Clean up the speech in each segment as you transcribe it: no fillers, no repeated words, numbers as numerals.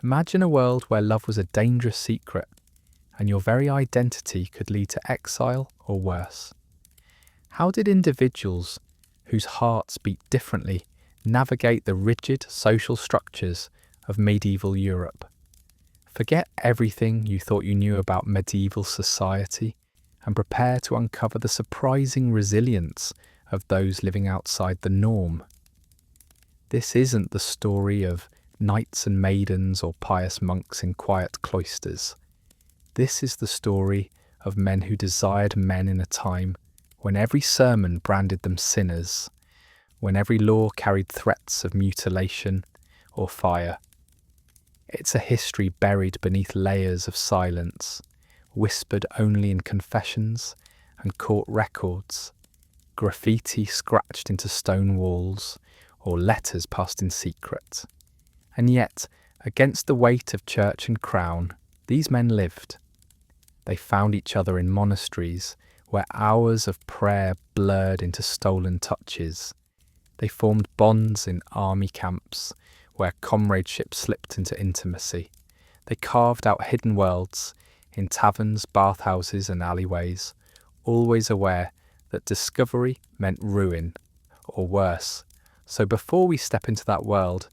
Imagine a world where love was a dangerous secret, and your very identity could lead to exile or worse. How did individuals whose hearts beat differently navigate the rigid social structures of medieval Europe? Forget everything you thought you knew about medieval society and prepare to uncover the surprising resilience of those living outside the norm. This isn't the story of knights and maidens or pious monks in quiet cloisters. This is the story of men who desired men in a time when every sermon branded them sinners, when every law carried threats of mutilation or fire. It's a history buried beneath layers of silence, whispered only in confessions and court records, graffiti scratched into stone walls, or letters passed in secret. And yet, against the weight of church and crown, these men lived. They found each other in monasteries where hours of prayer blurred into stolen touches. They formed bonds in army camps where comradeship slipped into intimacy. They carved out hidden worlds in taverns, bathhouses and alleyways, always aware that discovery meant ruin, or worse. So before we step into that world,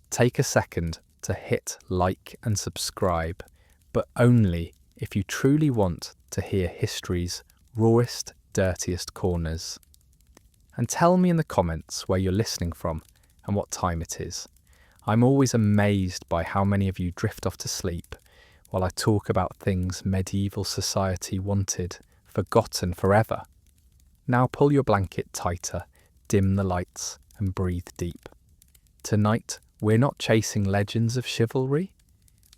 take a second to hit like and subscribe, but only if you truly want to hear history's rawest, dirtiest corners. And tell me in the comments where you're listening from and what time it is. I'm always amazed by how many of you drift off to sleep while I talk about things medieval society wanted, forgotten forever. Now pull your blanket tighter, dim the lights, and breathe deep. Tonight, we're not chasing legends of chivalry.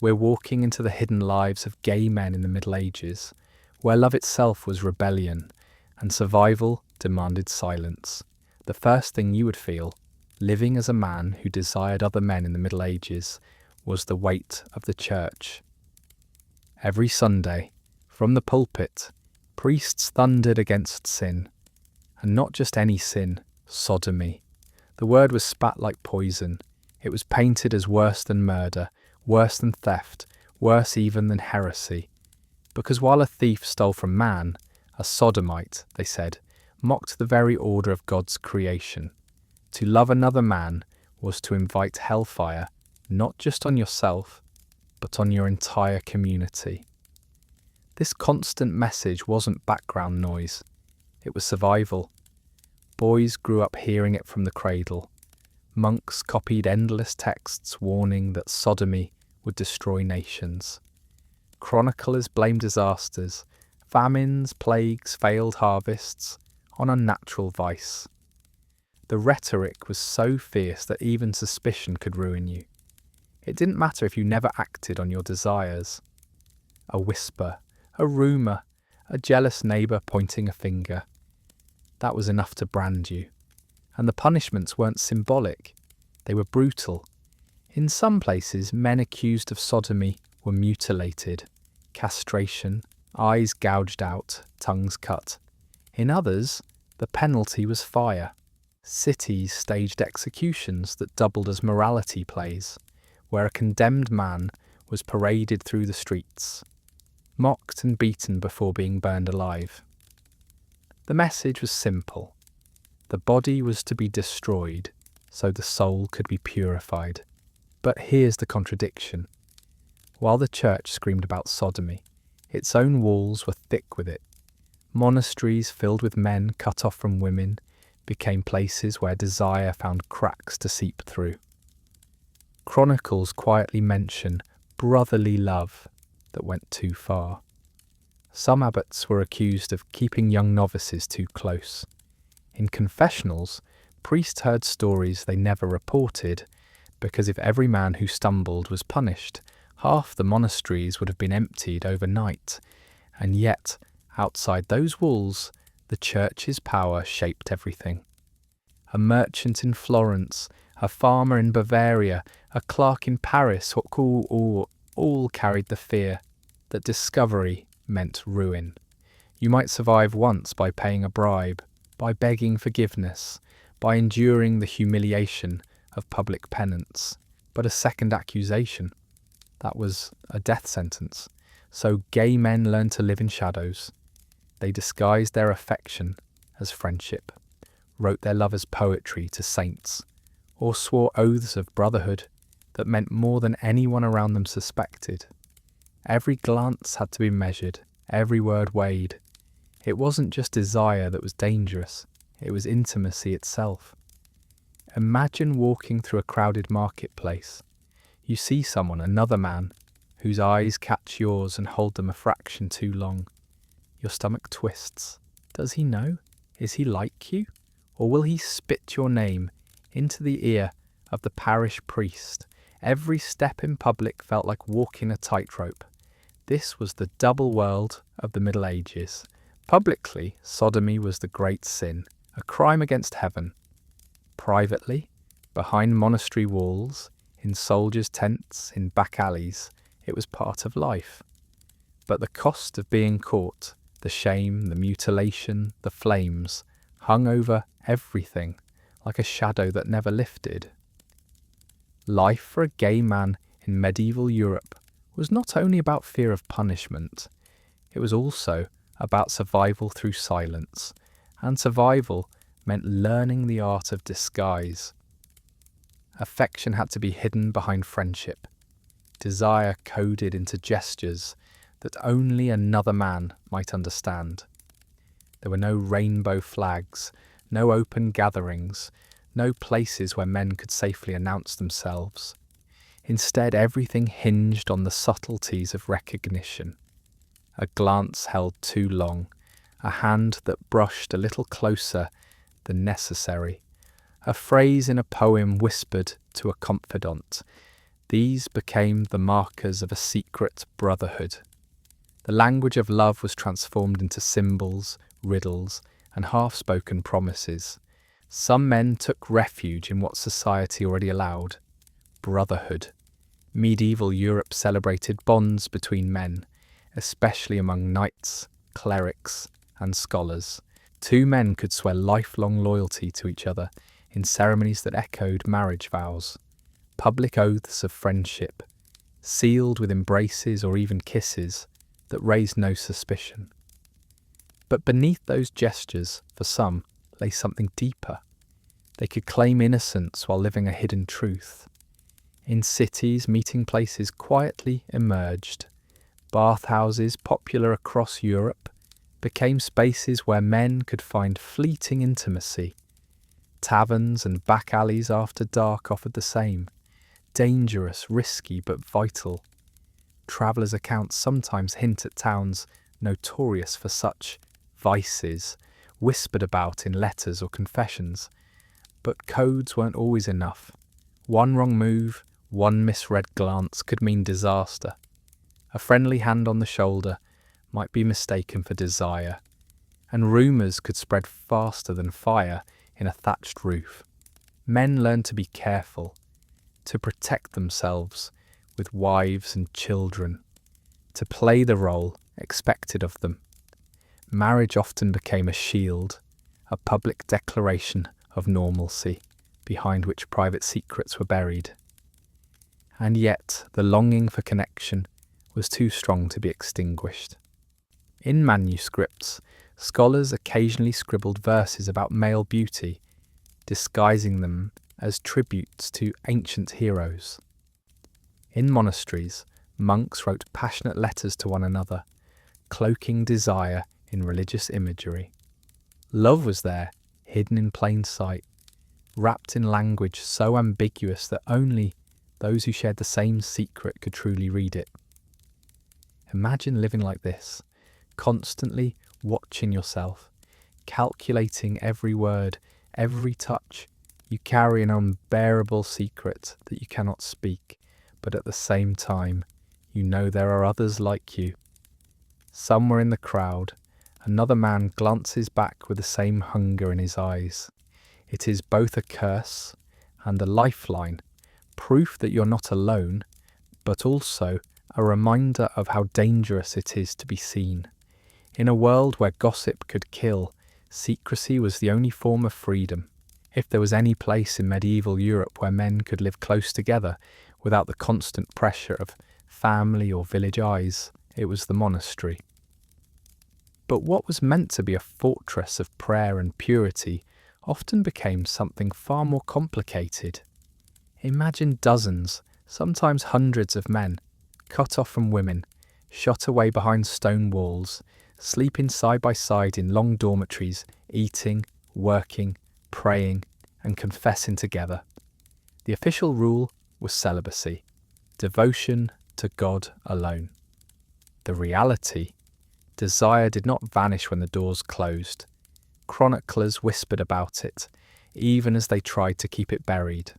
We're walking into the hidden lives of gay men in the Middle Ages, where love itself was rebellion and survival demanded silence. The first thing you would feel, living as a man who desired other men in the Middle Ages, was the weight of the church. Every Sunday, from the pulpit, priests thundered against sin, and not just any sin, sodomy. The word was spat like poison. It was painted as worse than murder, worse than theft, worse even than heresy. Because while a thief stole from man, a sodomite, they said, mocked the very order of God's creation. To love another man was to invite hellfire, not just on yourself, but on your entire community. This constant message wasn't background noise. It was survival. Boys grew up hearing it from the cradle. Monks copied endless texts warning that sodomy would destroy nations. Chroniclers blamed disasters, famines, plagues, failed harvests, on unnatural vice. The rhetoric was so fierce that even suspicion could ruin you. It didn't matter if you never acted on your desires. A whisper, a rumour, a jealous neighbour pointing a finger. That was enough to brand you. And the punishments weren't symbolic. They were brutal. In some places, men accused of sodomy were mutilated, castration, eyes gouged out, tongues cut. In others, the penalty was fire. Cities staged executions that doubled as morality plays, where a condemned man was paraded through the streets, mocked and beaten before being burned alive. The message was simple. The body was to be destroyed so the soul could be purified. But here's the contradiction. While the church screamed about sodomy, its own walls were thick with it. Monasteries filled with men cut off from women became places where desire found cracks to seep through. Chronicles quietly mention brotherly love that went too far. Some abbots were accused of keeping young novices too close. In confessionals, priests heard stories they never reported, because if every man who stumbled was punished, half the monasteries would have been emptied overnight. And yet, outside those walls, the church's power shaped everything. A merchant in Florence, a farmer in Bavaria, a clerk in Paris, all carried the fear that discovery meant ruin. You might survive once by paying a bribe, by begging forgiveness, by enduring the humiliation of public penance. But a second accusation, that was a death sentence. So gay men learned to live in shadows. They disguised their affection as friendship, wrote their lovers' poetry to saints, or swore oaths of brotherhood that meant more than anyone around them suspected. Every glance had to be measured, every word weighed. It wasn't just desire that was dangerous, it was intimacy itself. Imagine walking through a crowded marketplace. You see someone, another man, whose eyes catch yours and hold them a fraction too long. Your stomach twists. Does he know? Is he like you? Or will he spit your name into the ear of the parish priest? Every step in public felt like walking a tightrope. This was the double world of the Middle Ages. Publicly, sodomy was the great sin, a crime against heaven. Privately, behind monastery walls, in soldiers' tents, in back alleys, it was part of life. But the cost of being caught, the shame, the mutilation, the flames, hung over everything like a shadow that never lifted. Life for a gay man in medieval Europe was not only about fear of punishment, it was also about survival through silence, and survival meant learning the art of disguise. Affection had to be hidden behind friendship, desire coded into gestures that only another man might understand. There were no rainbow flags, no open gatherings, no places where men could safely announce themselves. Instead, everything hinged on the subtleties of recognition. A glance held too long, a hand that brushed a little closer than necessary, a phrase in a poem whispered to a confidant. These became the markers of a secret brotherhood. The language of love was transformed into symbols, riddles, and half-spoken promises. Some men took refuge in what society already allowed: brotherhood. Medieval Europe celebrated bonds between men, especially among knights, clerics, and scholars. Two men could swear lifelong loyalty to each other in ceremonies that echoed marriage vows, public oaths of friendship, sealed with embraces or even kisses that raised no suspicion. But beneath those gestures, for some, lay something deeper. They could claim innocence while living a hidden truth. In cities, meeting places quietly emerged. Bathhouses, popular across Europe, became spaces where men could find fleeting intimacy. Taverns and back alleys after dark offered the same. Dangerous, risky, but vital. Travellers' accounts sometimes hint at towns notorious for such vices, whispered about in letters or confessions. But codes weren't always enough. One wrong move, one misread glance could mean disaster. A friendly hand on the shoulder might be mistaken for desire, and rumours could spread faster than fire in a thatched roof. Men learned to be careful, to protect themselves with wives and children, to play the role expected of them. Marriage often became a shield, a public declaration of normalcy, behind which private secrets were buried. And yet the longing for connection was too strong to be extinguished. In manuscripts, scholars occasionally scribbled verses about male beauty, disguising them as tributes to ancient heroes. In monasteries, monks wrote passionate letters to one another, cloaking desire in religious imagery. Love was there, hidden in plain sight, wrapped in language so ambiguous that only those who shared the same secret could truly read it. Imagine living like this, constantly watching yourself, calculating every word, every touch. You carry an unbearable secret that you cannot speak, but at the same time, you know there are others like you. Somewhere in the crowd, another man glances back with the same hunger in his eyes. It is both a curse and a lifeline, proof that you're not alone, but also a reminder of how dangerous it is to be seen. In a world where gossip could kill, secrecy was the only form of freedom. If there was any place in medieval Europe where men could live close together without the constant pressure of family or village eyes, it was the monastery. But what was meant to be a fortress of prayer and purity often became something far more complicated. Imagine dozens, sometimes hundreds of men, cut off from women, shut away behind stone walls, sleeping side by side in long dormitories, eating, working, praying, and confessing together. The official rule was celibacy, devotion to God alone. The reality, desire did not vanish when the doors closed. Chroniclers whispered about it, even as they tried to keep it buried.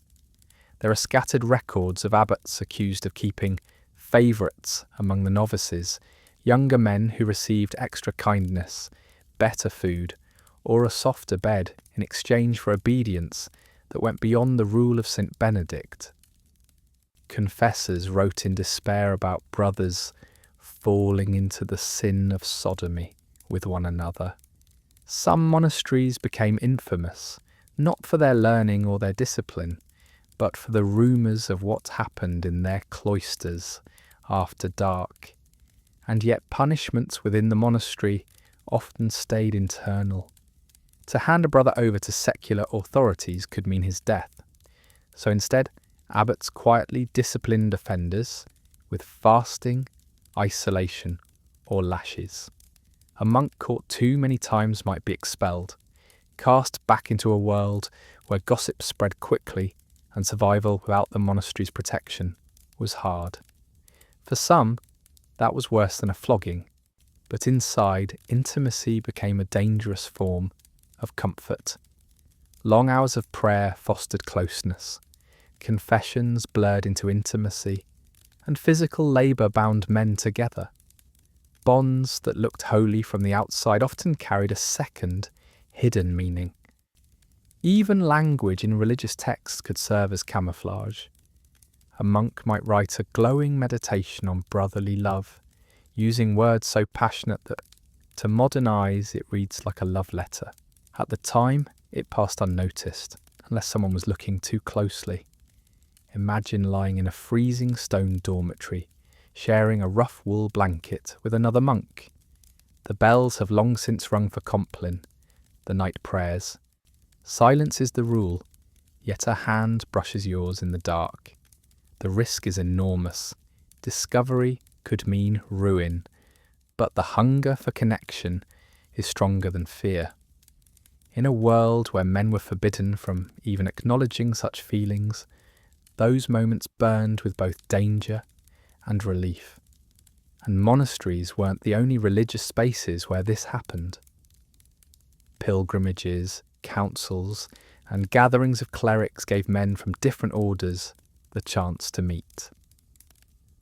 There are scattered records of abbots accused of keeping favourites among the novices, younger men who received extra kindness, better food, or a softer bed in exchange for obedience that went beyond the rule of St. Benedict. Confessors wrote in despair about brothers falling into the sin of sodomy with one another. Some monasteries became infamous, not for their learning or their discipline, but for the rumours of what happened in their cloisters after dark. And yet punishments within the monastery often stayed internal. To hand a brother over to secular authorities could mean his death. So instead, abbots quietly disciplined offenders with fasting, isolation, or lashes. A monk caught too many times might be expelled, cast back into a world where gossip spread quickly and survival without the monastery's protection was hard. For some, that was worse than a flogging, but inside, intimacy became a dangerous form of comfort. Long hours of prayer fostered closeness, confessions blurred into intimacy, and physical labour bound men together. Bonds that looked holy from the outside often carried a second, hidden meaning. Even language in religious texts could serve as camouflage. A monk might write a glowing meditation on brotherly love, using words so passionate that, to modern eyes, it reads like a love letter. At the time, it passed unnoticed, unless someone was looking too closely. Imagine lying in a freezing stone dormitory, sharing a rough wool blanket with another monk. The bells have long since rung for Compline, the night prayers. Silence is the rule, yet a hand brushes yours in the dark. The risk is enormous. Discovery could mean ruin, but the hunger for connection is stronger than fear. In a world where men were forbidden from even acknowledging such feelings, those moments burned with both danger and relief. And monasteries weren't the only religious spaces where this happened. Pilgrimages, councils, and gatherings of clerics gave men from different orders the chance to meet.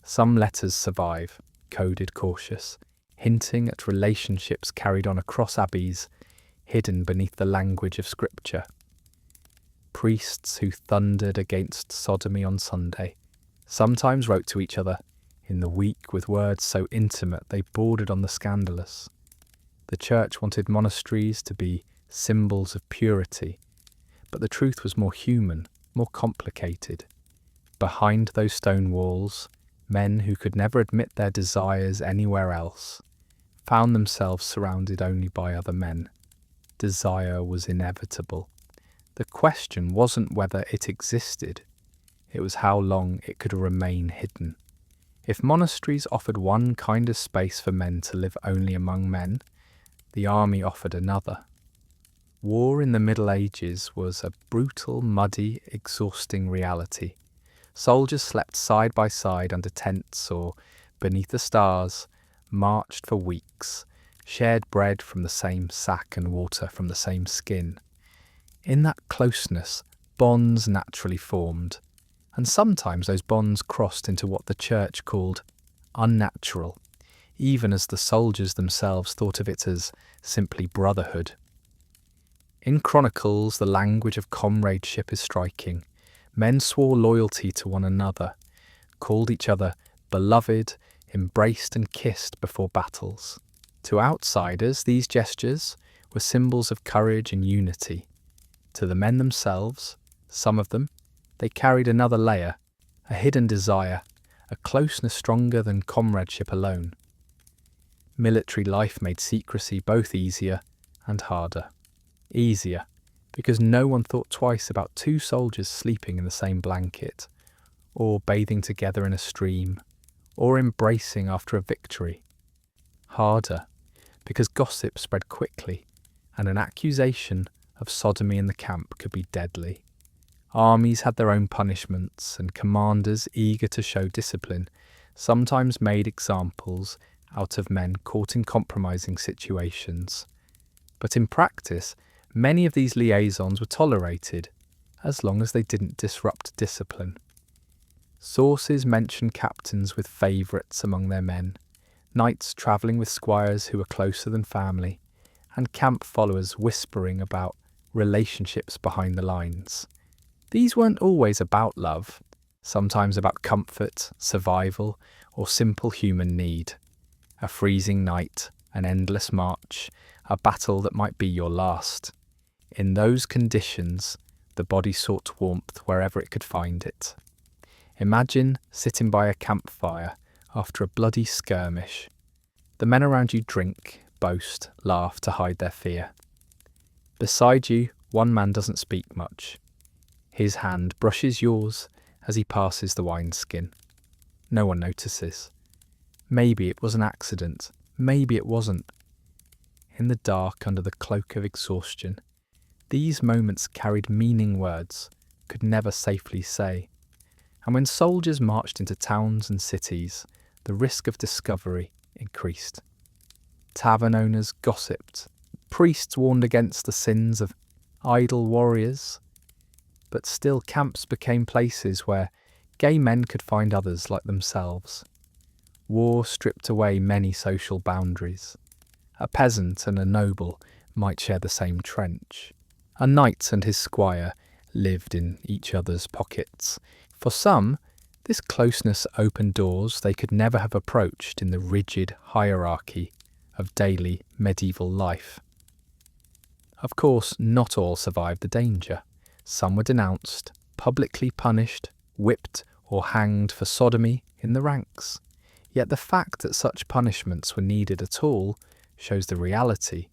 Some letters survive, coded cautious, hinting at relationships carried on across abbeys, hidden beneath the language of scripture. Priests who thundered against sodomy on Sunday sometimes wrote to each other in the week with words so intimate they bordered on the scandalous. The church wanted monasteries to be symbols of purity, but the truth was more human, more complicated. Behind those stone walls, men who could never admit their desires anywhere else found themselves surrounded only by other men. Desire was inevitable. The question wasn't whether it existed, it was how long it could remain hidden. If monasteries offered one kind of space for men to live only among men, the army offered another. War in the Middle Ages was a brutal, muddy, exhausting reality. Soldiers slept side by side under tents or beneath the stars, marched for weeks, shared bread from the same sack and water from the same skin. In that closeness, bonds naturally formed, and sometimes those bonds crossed into what the church called unnatural, even as the soldiers themselves thought of it as simply brotherhood. In Chronicles, the language of comradeship is striking. Men swore loyalty to one another, called each other beloved, embraced and kissed before battles. To outsiders, these gestures were symbols of courage and unity. To the men themselves, some of them, they carried another layer, a hidden desire, a closeness stronger than comradeship alone. Military life made secrecy both easier and harder. Easier, because no one thought twice about two soldiers sleeping in the same blanket, or bathing together in a stream, or embracing after a victory. Harder, because gossip spread quickly, and an accusation of sodomy in the camp could be deadly. Armies had their own punishments, and commanders eager to show discipline sometimes made examples out of men caught in compromising situations. But in practice, many of these liaisons were tolerated, as long as they didn't disrupt discipline. Sources mention captains with favourites among their men, knights travelling with squires who were closer than family, and camp followers whispering about relationships behind the lines. These weren't always about love, sometimes about comfort, survival, or simple human need. A freezing night, an endless march, a battle that might be your last. In those conditions, the body sought warmth wherever it could find it. Imagine sitting by a campfire after a bloody skirmish. The men around you drink, boast, laugh to hide their fear. Beside you, one man doesn't speak much. His hand brushes yours as he passes the wineskin. No one notices. Maybe it was an accident. Maybe it wasn't. In the dark, under the cloak of exhaustion, these moments carried meaning words could never safely say. And when soldiers marched into towns and cities, the risk of discovery increased. Tavern owners gossiped. Priests warned against the sins of idle warriors. But still, camps became places where gay men could find others like themselves. War stripped away many social boundaries. A peasant and a noble might share the same trench. A knight and his squire lived in each other's pockets. For some, this closeness opened doors they could never have approached in the rigid hierarchy of daily medieval life. Of course, not all survived the danger. Some were denounced, publicly punished, whipped or hanged for sodomy in the ranks. Yet the fact that such punishments were needed at all shows the reality.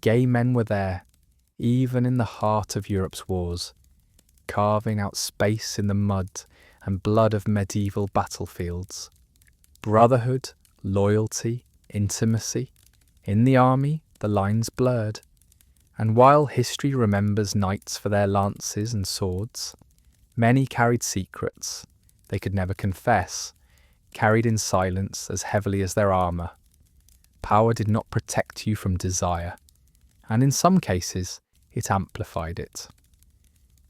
Gay men were there, even in the heart of Europe's wars, carving out space in the mud and blood of medieval battlefields. Brotherhood, loyalty, intimacy. In the army, the lines blurred. And while history remembers knights for their lances and swords, many carried secrets they could never confess, carried in silence as heavily as their armour. Power did not protect you from desire, and in some cases it amplified it.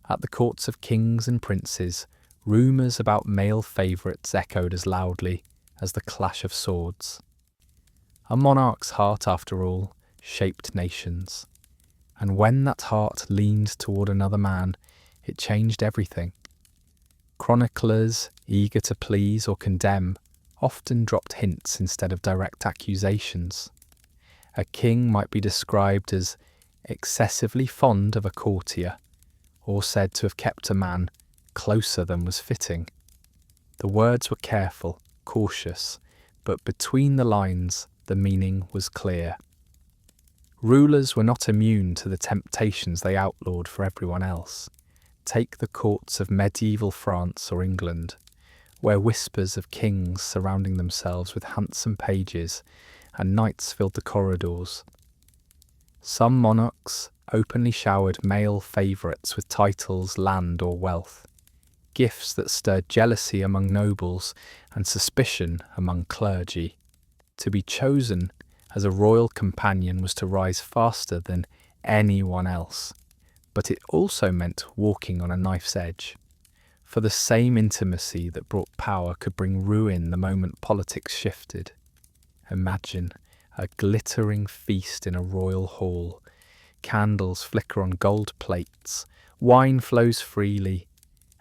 At the courts of kings and princes, rumours about male favourites echoed as loudly as the clash of swords. A monarch's heart, after all, shaped nations. And when that heart leaned toward another man, it changed everything. Chroniclers, eager to please or condemn, often dropped hints instead of direct accusations. A king might be described as excessively fond of a courtier, or said to have kept a man closer than was fitting. The words were careful, cautious, but between the lines the meaning was clear. Rulers were not immune to the temptations they outlawed for everyone else. Take the courts of medieval France or England, where whispers of kings surrounding themselves with handsome pages and knights filled the corridors. Some monarchs openly showered male favourites with titles, land or wealth, gifts that stirred jealousy among nobles and suspicion among clergy. To be chosen as a royal companion was to rise faster than anyone else, but it also meant walking on a knife's edge. For the same intimacy that brought power could bring ruin the moment politics shifted. Imagine a glittering feast in a royal hall. Candles flicker on gold plates, wine flows freely,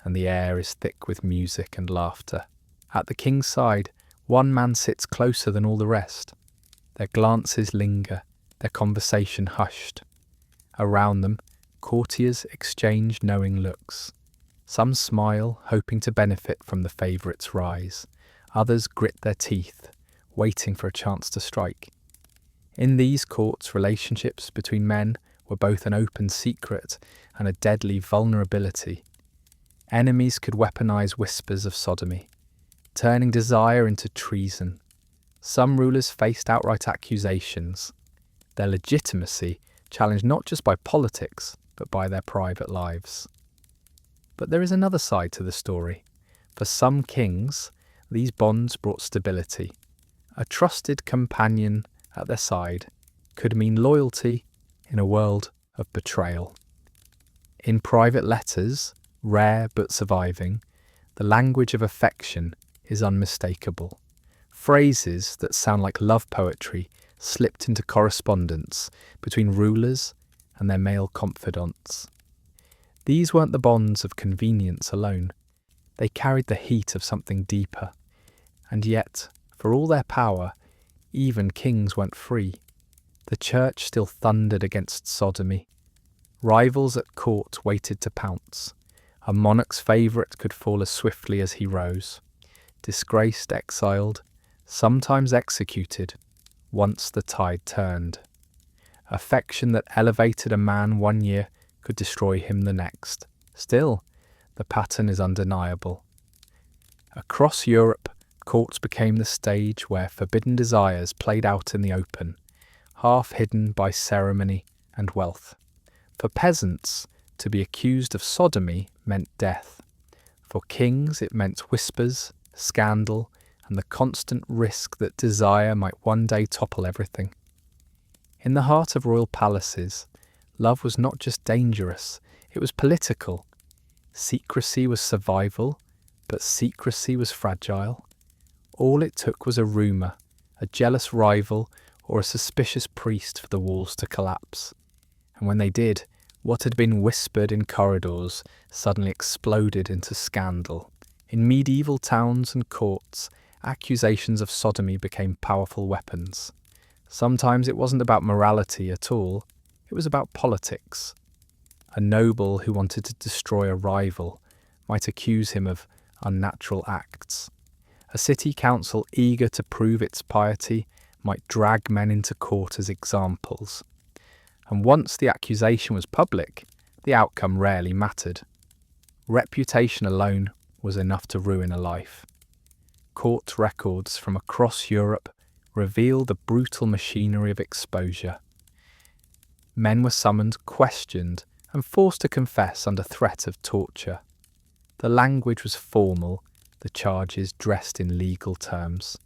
and the air is thick with music and laughter. At the king's side, one man sits closer than all the rest. Their glances linger, their conversation hushed. Around them, courtiers exchange knowing looks. Some smile, hoping to benefit from the favourite's rise. Others grit their teeth, waiting for a chance to strike. In these courts, relationships between men were both an open secret and a deadly vulnerability. Enemies could weaponize whispers of sodomy, turning desire into treason. Some rulers faced outright accusations, their legitimacy challenged not just by politics, but by their private lives. But there is another side to the story. For some kings, these bonds brought stability. A trusted companion at their side could mean loyalty in a world of betrayal. In private letters, rare but surviving, the language of affection is unmistakable. Phrases that sound like love poetry slipped into correspondence between rulers and their male confidants. These weren't the bonds of convenience alone. They carried the heat of something deeper. And yet, for all their power, even kings weren't free. The church still thundered against sodomy. Rivals at court waited to pounce. A monarch's favourite could fall as swiftly as he rose. Disgraced, exiled, sometimes executed, once the tide turned. Affection that elevated a man one year could destroy him the next. Still, the pattern is undeniable. Across Europe, courts became the stage where forbidden desires played out in the open, half hidden by ceremony and wealth. For peasants, to be accused of sodomy meant death. For kings, it meant whispers, scandal, and the constant risk that desire might one day topple everything. In the heart of royal palaces, love was not just dangerous, it was political. Secrecy was survival, but secrecy was fragile. All it took was a rumour, a jealous rival, or a suspicious priest for the walls to collapse. And when they did, what had been whispered in corridors suddenly exploded into scandal. In medieval towns and courts, accusations of sodomy became powerful weapons. Sometimes it wasn't about morality at all, it was about politics. A noble who wanted to destroy a rival might accuse him of unnatural acts. A city council eager to prove its piety might drag men into court as examples. And once the accusation was public, the outcome rarely mattered. Reputation alone was enough to ruin a life. Court records from across Europe reveal the brutal machinery of exposure. Men were summoned, questioned, and forced to confess under threat of torture. The language was formal, the charges dressed in legal terms,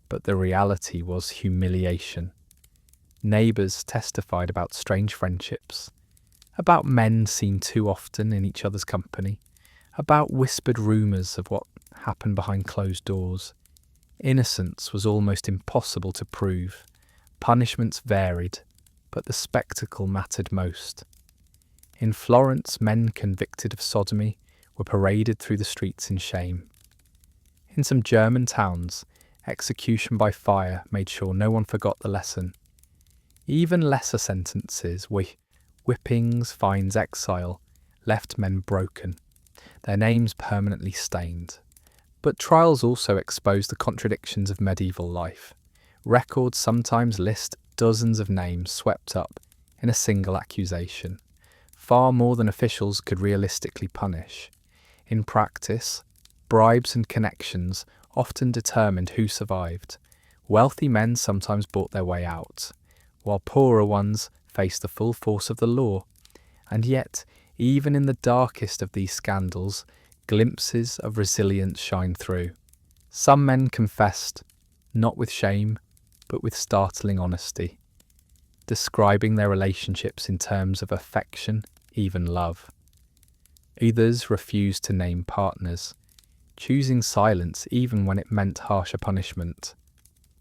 but the reality was humiliation. Neighbours testified about strange friendships, about men seen too often in each other's company, about whispered rumours of what happened behind closed doors. Innocence was almost impossible to prove. Punishments varied, but the spectacle mattered most. In Florence, men convicted of sodomy were paraded through the streets in shame. In some German towns, execution by fire made sure no one forgot the lesson. Even lesser sentences, whippings, fines, exile, left men broken, their names permanently stained. But trials also exposed the contradictions of medieval life. Records sometimes list dozens of names swept up in a single accusation, far more than officials could realistically punish. In practice, bribes and connections often determined who survived. Wealthy men sometimes bought their way out, while poorer ones faced the full force of the law. And yet, even in the darkest of these scandals, glimpses of resilience shine through. Some men confessed, not with shame, but with startling honesty, describing their relationships in terms of affection, even love. Others refused to name partners, choosing silence even when it meant harsher punishment.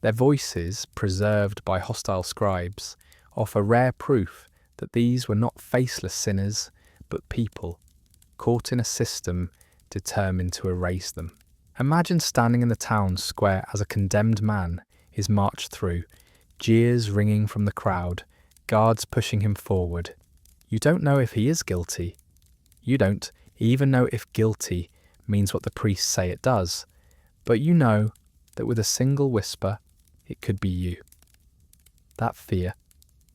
Their voices, preserved by hostile scribes, offer rare proof that these were not faceless sinners, but people, caught in a system determined to erase them. Imagine standing in the town square as a condemned man is marched through, jeers ringing from the crowd, guards pushing him forward. You don't know if he is guilty. You don't even know if guilty means what the priests say it does. But you know that with a single whisper, it could be you. That fear,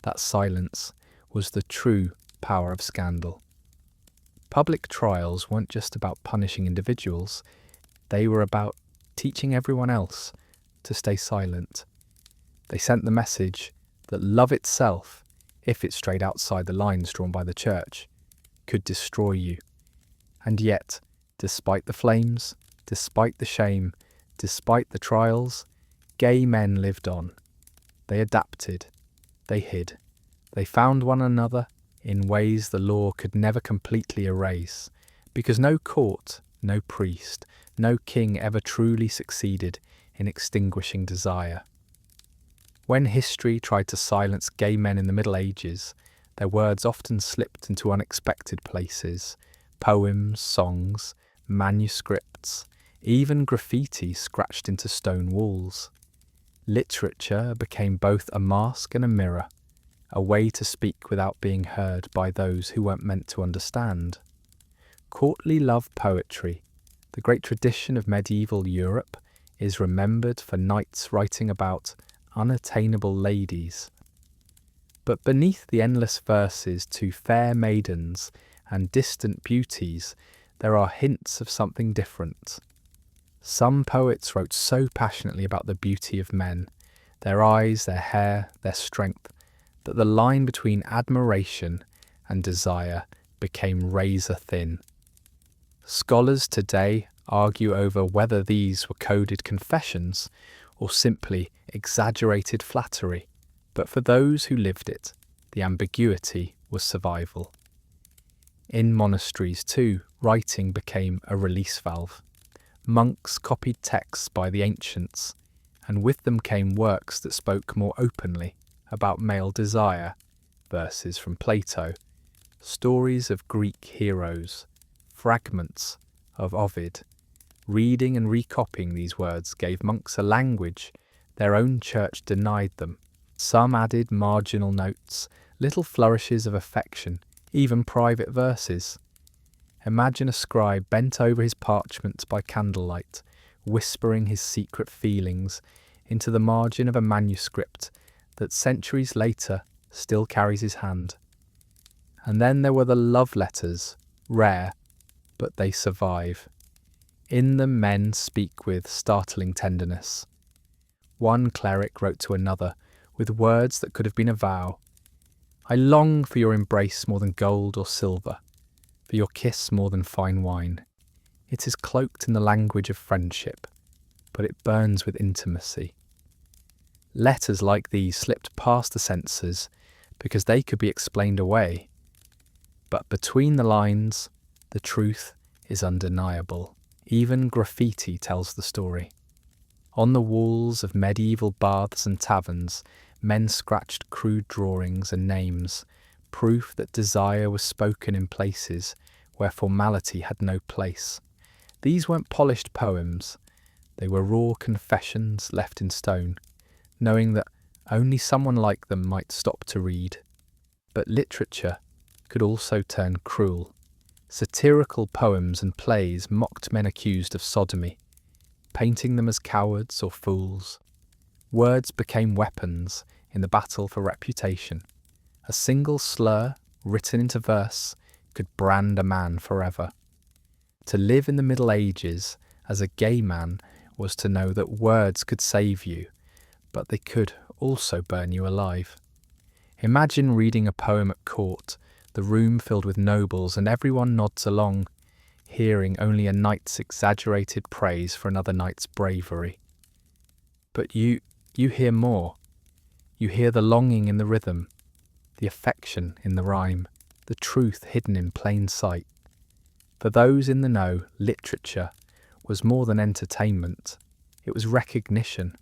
that silence, was the true power of scandal. Public trials weren't just about punishing individuals, they were about teaching everyone else to stay silent. They sent the message that love itself, if it strayed outside the lines drawn by the church, could destroy you. And yet, despite the flames, despite the shame, despite the trials, gay men lived on. They adapted, they hid, they found one another in ways the law could never completely erase, because no court, no priest, no king ever truly succeeded in extinguishing desire. When history tried to silence gay men in the Middle Ages, their words often slipped into unexpected places. Poems, songs, manuscripts, even graffiti scratched into stone walls. Literature became both a mask and a mirror, a way to speak without being heard by those who weren't meant to understand. Courtly love poetry, the great tradition of medieval Europe, is remembered for knights writing about unattainable ladies. But beneath the endless verses to fair maidens and distant beauties, there are hints of something different. Some poets wrote so passionately about the beauty of men, their eyes, their hair, their strength, that the line between admiration and desire became razor thin. Scholars today argue over whether these were coded confessions or simply exaggerated flattery, but for those who lived it, the ambiguity was survival. In monasteries too, writing became a release valve. Monks copied texts by the ancients, and with them came works that spoke more openly about male desire, verses from Plato, stories of Greek heroes, fragments of Ovid. Reading and recopying these words gave monks a language their own church denied them. Some added marginal notes, little flourishes of affection, even private verses. Imagine a scribe bent over his parchments by candlelight, whispering his secret feelings into the margin of a manuscript that centuries later still carries his hand. And then there were the love letters, rare, but they survive. In them men speak with startling tenderness. One cleric wrote to another with words that could have been a vow. I long for your embrace more than gold or silver, for your kiss more than fine wine. It is cloaked in the language of friendship, but it burns with intimacy. Letters like these slipped past the censors because they could be explained away. But between the lines, the truth is undeniable. Even graffiti tells the story. On the walls of medieval baths and taverns, men scratched crude drawings and names, proof that desire was spoken in places where formality had no place. These weren't polished poems, they were raw confessions left in stone, knowing that only someone like them might stop to read. But literature could also turn cruel. Satirical poems and plays mocked men accused of sodomy, painting them as cowards or fools. Words became weapons in the battle for reputation. A single slur, written into verse, could brand a man forever. To live in the Middle Ages as a gay man was to know that words could save you, but they could also burn you alive. Imagine reading a poem at court, the room filled with nobles, and everyone nods along, hearing only a knight's exaggerated praise for another knight's bravery. But you hear more. You hear the longing in the rhythm, the affection in the rhyme, the truth hidden in plain sight. For those in the know, literature was more than entertainment. It was recognition.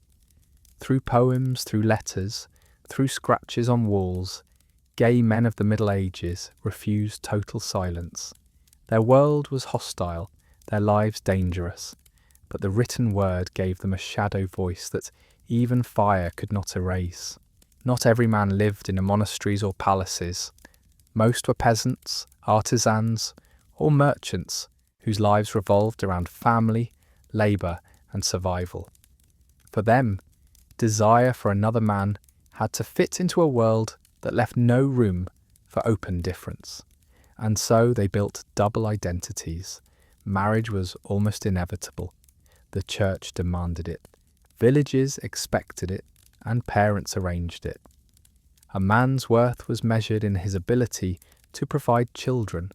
Through poems, through letters, through scratches on walls, gay men of the Middle Ages refused total silence. Their world was hostile, their lives dangerous, but the written word gave them a shadow voice that even fire could not erase. Not every man lived in monasteries or palaces. Most were peasants, artisans, or merchants whose lives revolved around family, labour, and survival. For them, desire for another man had to fit into a world that left no room for open difference. And so they built double identities. Marriage was almost inevitable. The church demanded it. Villages expected it, and parents arranged it. A man's worth was measured in his ability to provide children,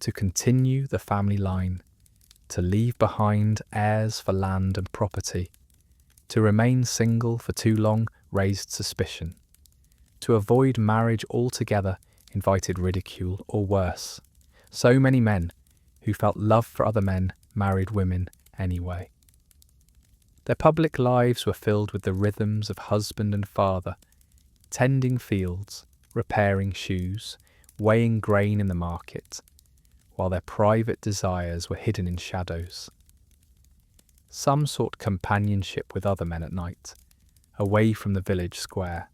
to continue the family line, to leave behind heirs for land and property. To remain single for too long raised suspicion. To avoid marriage altogether invited ridicule, or worse. So many men who felt love for other men married women anyway. Their public lives were filled with the rhythms of husband and father, tending fields, repairing shoes, weighing grain in the market, while their private desires were hidden in shadows. Some sought companionship with other men at night, away from the village square.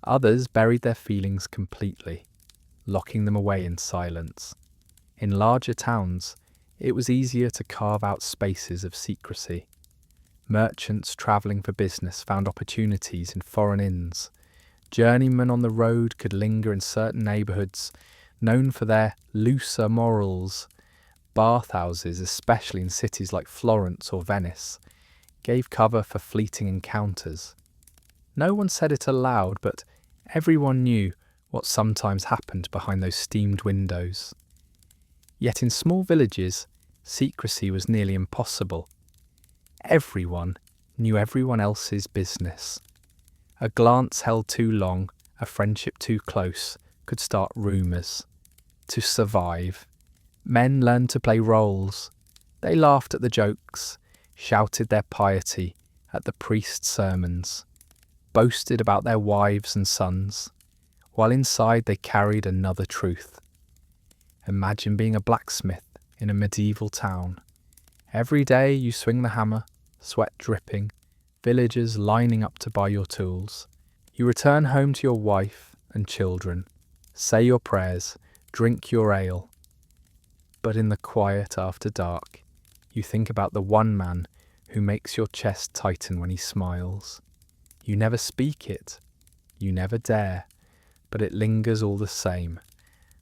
Others buried their feelings completely, locking them away in silence. In larger towns, it was easier to carve out spaces of secrecy. Merchants travelling for business found opportunities in foreign inns. Journeymen on the road could linger in certain neighbourhoods known for their looser morals. Bathhouses, especially in cities like Florence or Venice, gave cover for fleeting encounters. No one said it aloud, but everyone knew what sometimes happened behind those steamed windows. Yet in small villages, secrecy was nearly impossible. Everyone knew everyone else's business. A glance held too long, a friendship too close, could start rumours. To survive, men learned to play roles. They laughed at the jokes, shouted their piety at the priest's sermons, boasted about their wives and sons, while inside they carried another truth. Imagine being a blacksmith in a medieval town. Every day you swing the hammer, sweat dripping, villagers lining up to buy your tools. You return home to your wife and children, say your prayers, drink your ale. But in the quiet after dark, you think about the one man who makes your chest tighten when he smiles. You never speak it, you never dare, but it lingers all the same,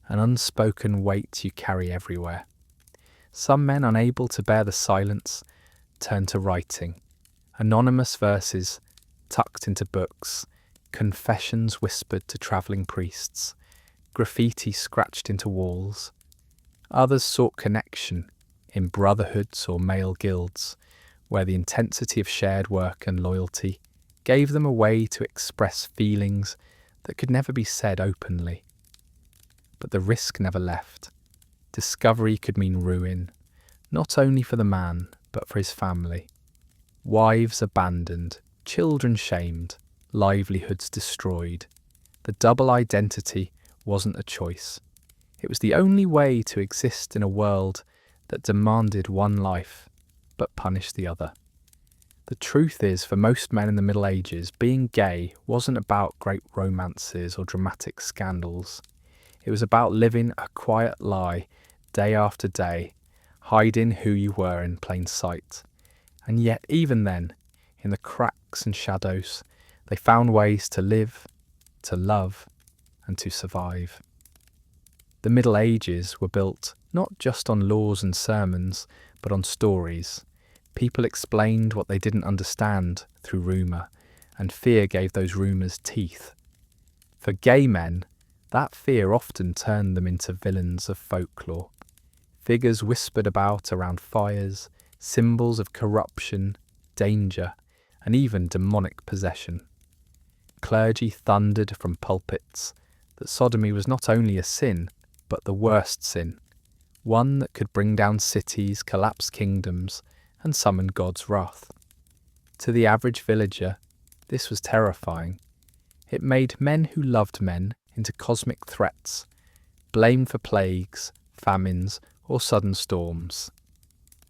an unspoken weight you carry everywhere. Some men, unable to bear the silence, turn to writing. Anonymous verses tucked into books, confessions whispered to travelling priests, graffiti scratched into walls. Others sought connection in brotherhoods or male guilds, where the intensity of shared work and loyalty gave them a way to express feelings that could never be said openly. But the risk never left. Discovery could mean ruin, not only for the man, but for his family. Wives abandoned, children shamed, livelihoods destroyed. The double identity wasn't a choice. It was the only way to exist in a world that demanded one life, but punished the other. The truth is, for most men in the Middle Ages, being gay wasn't about great romances or dramatic scandals. It was about living a quiet lie day after day, hiding who you were in plain sight. And yet, even then, in the cracks and shadows, they found ways to live, to love, and to survive. The Middle Ages were built not just on laws and sermons, but on stories. People explained what they didn't understand through rumour, and fear gave those rumours teeth. For gay men, that fear often turned them into villains of folklore. Figures whispered about around fires, symbols of corruption, danger, and even demonic possession. Clergy thundered from pulpits that sodomy was not only a sin, but the worst sin, one that could bring down cities, collapse kingdoms, and summon God's wrath. To the average villager, this was terrifying. It made men who loved men into cosmic threats, blamed for plagues, famines, or sudden storms.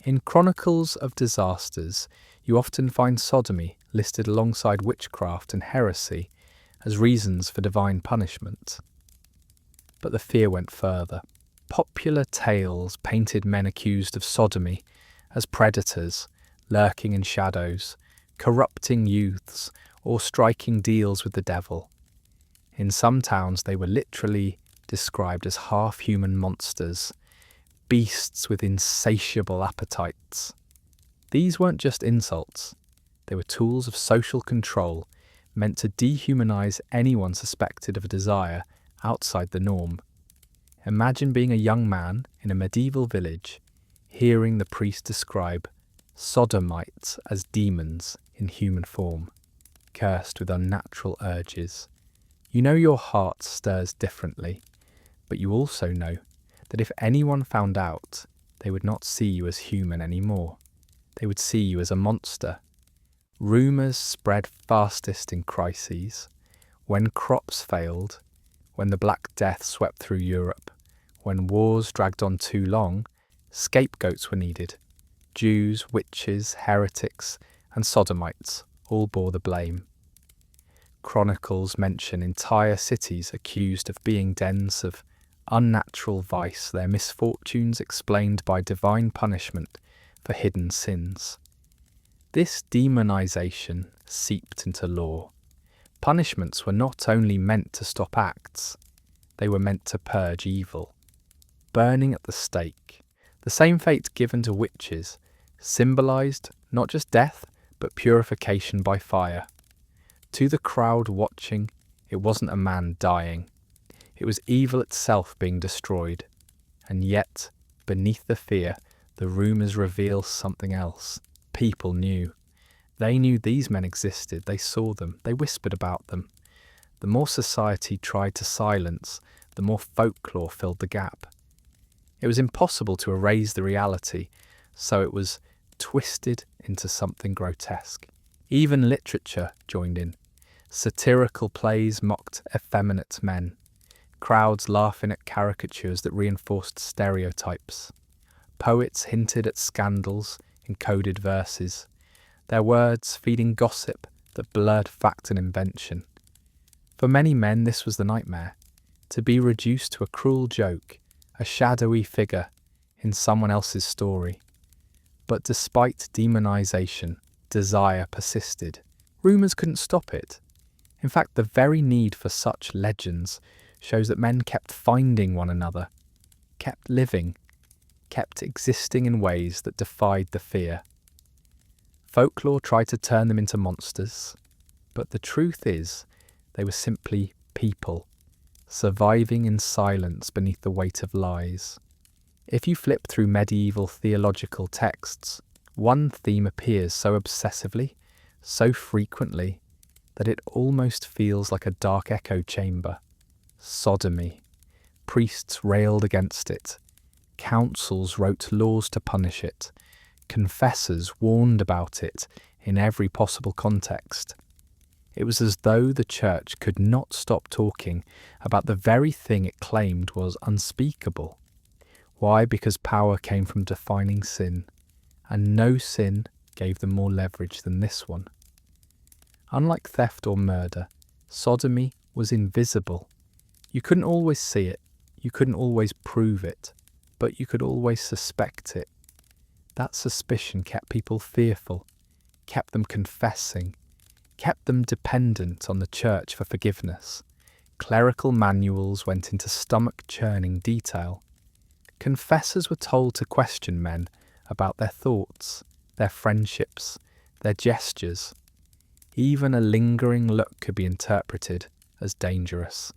In chronicles of disasters, you often find sodomy listed alongside witchcraft and heresy as reasons for divine punishment. But the fear went further. Popular tales painted men accused of sodomy as predators, lurking in shadows, corrupting youths, or striking deals with the devil. In some towns, they were literally described as half-human monsters, beasts with insatiable appetites. These weren't just insults. They were tools of social control meant to dehumanize anyone suspected of a desire outside the norm. Imagine being a young man in a medieval village, hearing the priest describe sodomites as demons in human form, cursed with unnatural urges. You know your heart stirs differently, but you also know that if anyone found out, they would not see you as human anymore. They would see you as a monster. Rumours spread fastest in crises. When crops failed, when the Black Death swept through Europe, when wars dragged on too long, scapegoats were needed. Jews, witches, heretics, and sodomites all bore the blame. Chronicles mention entire cities accused of being dens of unnatural vice, their misfortunes explained by divine punishment for hidden sins. This demonization seeped into law. Punishments were not only meant to stop acts, they were meant to purge evil. Burning at the stake, the same fate given to witches, symbolized not just death, but purification by fire. To the crowd watching, it wasn't a man dying. It was evil itself being destroyed. And yet, beneath the fear, the rumours reveal something else. People knew. They knew these men existed. They saw them. They whispered about them. The more society tried to silence, the more folklore filled the gap. It was impossible to erase the reality, so it was twisted into something grotesque. Even literature joined in. Satirical plays mocked effeminate men. Crowds laughing at caricatures that reinforced stereotypes. Poets hinted at scandals in coded verses, their words feeding gossip that blurred fact and invention. For many men, this was the nightmare, to be reduced to a cruel joke, a shadowy figure in someone else's story. But despite demonization, desire persisted. Rumours couldn't stop it. In fact, the very need for such legends shows that men kept finding one another, kept living, kept existing in ways that defied the fear. Folklore tried to turn them into monsters, but the truth is they were simply people, surviving in silence beneath the weight of lies. If you flip through medieval theological texts, one theme appears so obsessively, so frequently, that it almost feels like a dark echo chamber. Sodomy. Priests railed against it. Councils wrote laws to punish it. Confessors warned about it in every possible context. It was as though the church could not stop talking about the very thing it claimed was unspeakable. Why? Because power came from defining sin, and no sin gave them more leverage than this one. Unlike theft or murder, sodomy was invisible. You couldn't always see it, you couldn't always prove it, but you could always suspect it. That suspicion kept people fearful, kept them confessing, kept them dependent on the church for forgiveness. Clerical manuals went into stomach-churning detail. Confessors were told to question men about their thoughts, their friendships, their gestures. Even a lingering look could be interpreted as dangerous.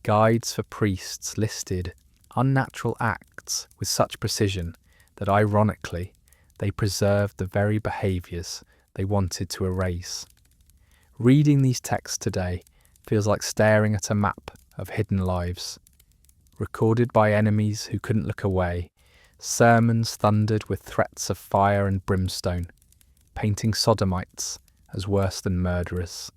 Guides for priests listed unnatural acts with such precision that, ironically, they preserved the very behaviours they wanted to erase. Reading these texts today feels like staring at a map of hidden lives, recorded by enemies who couldn't look away, sermons thundered with threats of fire and brimstone, painting sodomites as worse than murderers.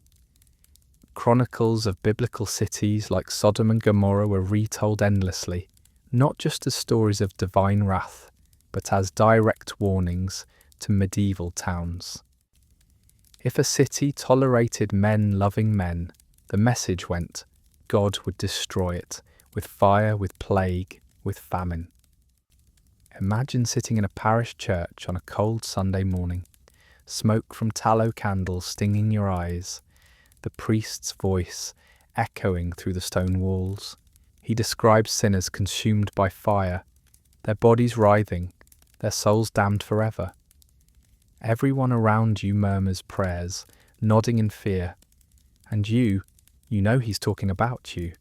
Chronicles of biblical cities like Sodom and Gomorrah were retold endlessly, not just as stories of divine wrath, but as direct warnings to medieval towns. If a city tolerated men loving men, the message went, God would destroy it, with fire, with plague, with famine. Imagine sitting in a parish church on a cold Sunday morning, smoke from tallow candles stinging your eyes, the priest's voice echoing through the stone walls. He describes sinners consumed by fire, their bodies writhing, their souls damned forever. Everyone around you murmurs prayers, nodding in fear, and you know he's talking about you,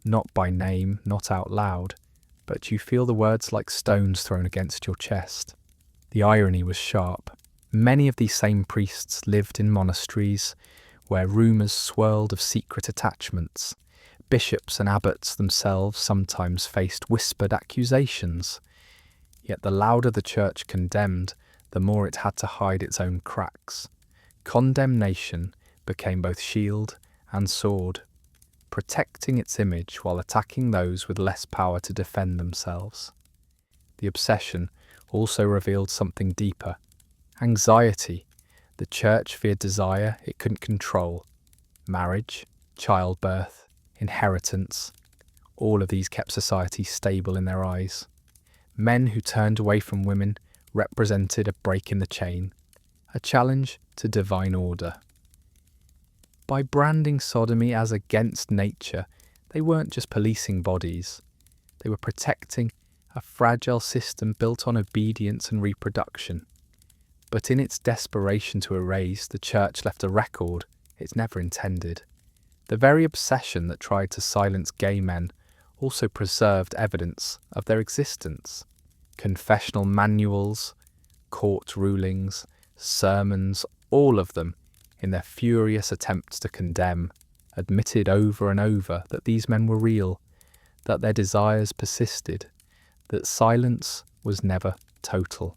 not by name, not out loud, but you feel the words like stones thrown against your chest. The irony was sharp. Many of these same priests lived in monasteries where rumours swirled of secret attachments. Bishops and abbots themselves sometimes faced whispered accusations. Yet the louder the church condemned, the more it had to hide its own cracks. Condemnation became both shield and sword, protecting its image while attacking those with less power to defend themselves. The obsession also revealed something deeper. Anxiety. The church feared desire it couldn't control. Marriage, childbirth, inheritance. All of these kept society stable in their eyes. Men who turned away from women represented a break in the chain, a challenge to divine order. By branding sodomy as against nature, they weren't just policing bodies. They were protecting a fragile system built on obedience and reproduction. But in its desperation to erase, the church left a record it never intended. The very obsession that tried to silence gay men also preserved evidence of their existence. Confessional manuals, court rulings, sermons, all of them, in their furious attempts to condemn, admitted over and over that these men were real, that their desires persisted, that silence was never total.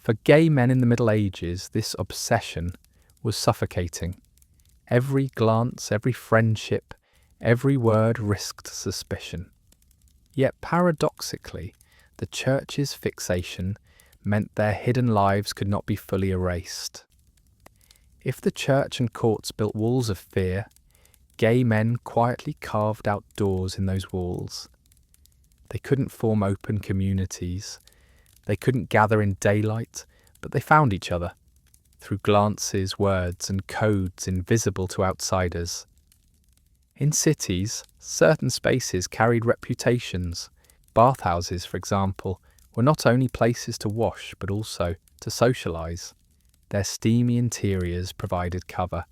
For gay men in the Middle Ages, this obsession was suffocating. Every glance, every friendship, every word risked suspicion. Yet paradoxically, the church's fixation meant their hidden lives could not be fully erased. If the church and courts built walls of fear, gay men quietly carved out doors in those walls. They couldn't form open communities. They couldn't gather in daylight, but they found each other, through glances, words, and codes invisible to outsiders. In cities, certain spaces carried reputations. Bathhouses, for example, were not only places to wash, but also to socialise. Their steamy interiors provided cover,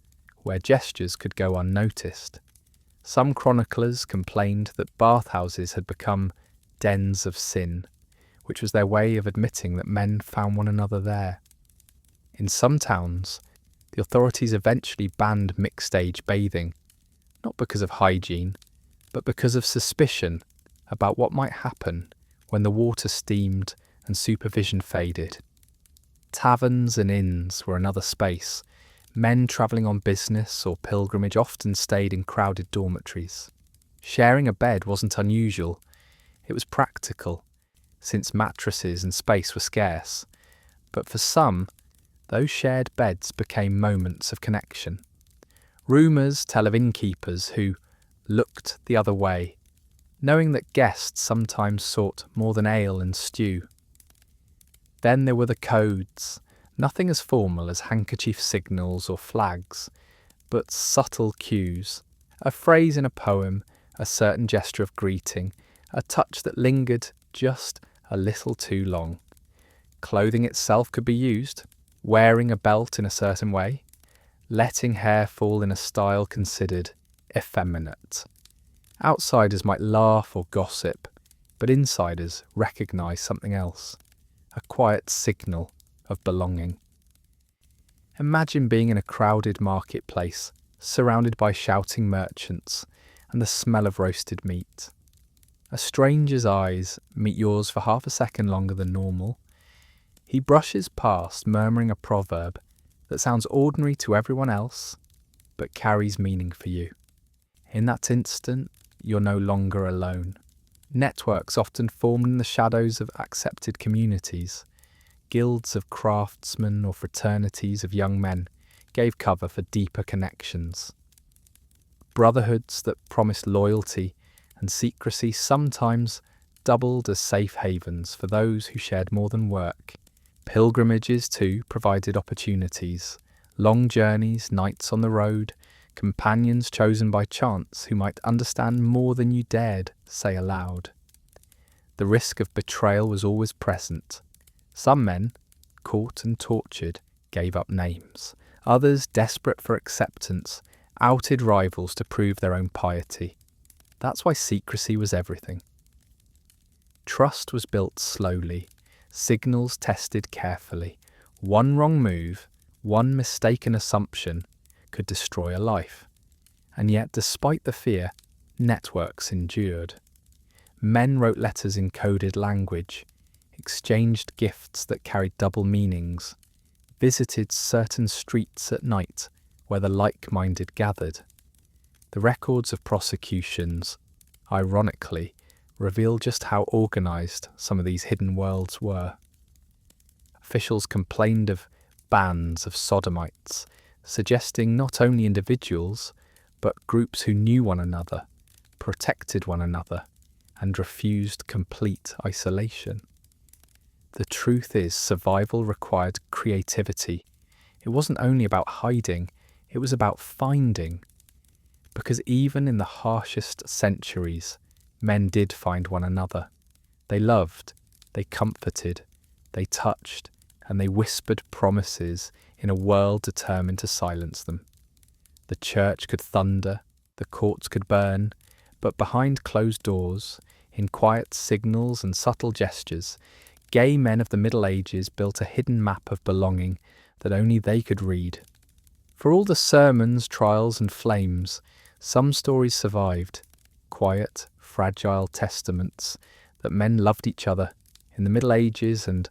where gestures could go unnoticed. Some chroniclers complained that bathhouses had become dens of sin, which was their way of admitting that men found one another there. In some towns, the authorities eventually banned mixed-age bathing, not because of hygiene, but because of suspicion about what might happen when the water steamed and supervision faded. Taverns and inns were another space. Men travelling on business or pilgrimage often stayed in crowded dormitories. Sharing a bed wasn't unusual. It was practical, since mattresses and space were scarce. But for some, those shared beds became moments of connection. Rumours tell of innkeepers who looked the other way, knowing that guests sometimes sought more than ale and stew. Then there were the codes, nothing as formal as handkerchief signals or flags, but subtle cues, a phrase in a poem, a certain gesture of greeting, a touch that lingered just a little too long. Clothing itself could be used, wearing a belt in a certain way, letting hair fall in a style considered effeminate. Outsiders might laugh or gossip, but insiders recognise something else, a quiet signal of belonging. Imagine being in a crowded marketplace, surrounded by shouting merchants and the smell of roasted meat. A stranger's eyes meet yours for half a second longer than normal. He brushes past, murmuring a proverb that sounds ordinary to everyone else, but carries meaning for you. In that instant, you're no longer alone. Networks often formed in the shadows of accepted communities. Guilds of craftsmen or fraternities of young men gave cover for deeper connections. Brotherhoods that promised loyalty and secrecy sometimes doubled as safe havens for those who shared more than work, Pilgrimages, too, provided opportunities. Long journeys, nights on the road, companions chosen by chance who might understand more than you dared say aloud. The risk of betrayal was always present. Some men, caught and tortured, gave up names. Others, desperate for acceptance, outed rivals to prove their own piety. That's why secrecy was everything. Trust was built slowly, signals tested carefully. One wrong move, one mistaken assumption could destroy a life. And yet, despite the fear, networks endured. Men wrote letters in coded language, exchanged gifts that carried double meanings, visited certain streets at night where the like-minded gathered. The records of prosecutions, ironically, reveal just how organised some of these hidden worlds were. Officials complained of bands of sodomites, suggesting not only individuals, but groups who knew one another, protected one another, and refused complete isolation. The truth is, survival required creativity. It wasn't only about hiding, it was about finding. Because even in the harshest centuries, men did find one another. They loved, they comforted, they touched, and they whispered promises in a world determined to silence them. The church could thunder, the courts could burn, but behind closed doors, in quiet signals and subtle gestures, gay men of the Middle Ages built a hidden map of belonging that only they could read. For all the sermons, trials, and flames, some stories survived, quiet, fragile testaments that men loved each other in the Middle Ages and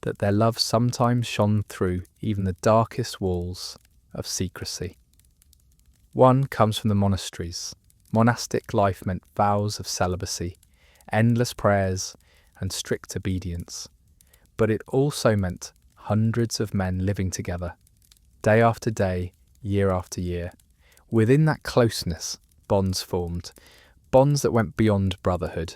that their love sometimes shone through even the darkest walls of secrecy. One comes from the monasteries. Monastic life meant vows of celibacy, endless prayers, and strict obedience. But it also meant hundreds of men living together, day after day, year after year. Within that closeness, bonds formed, bonds that went beyond brotherhood.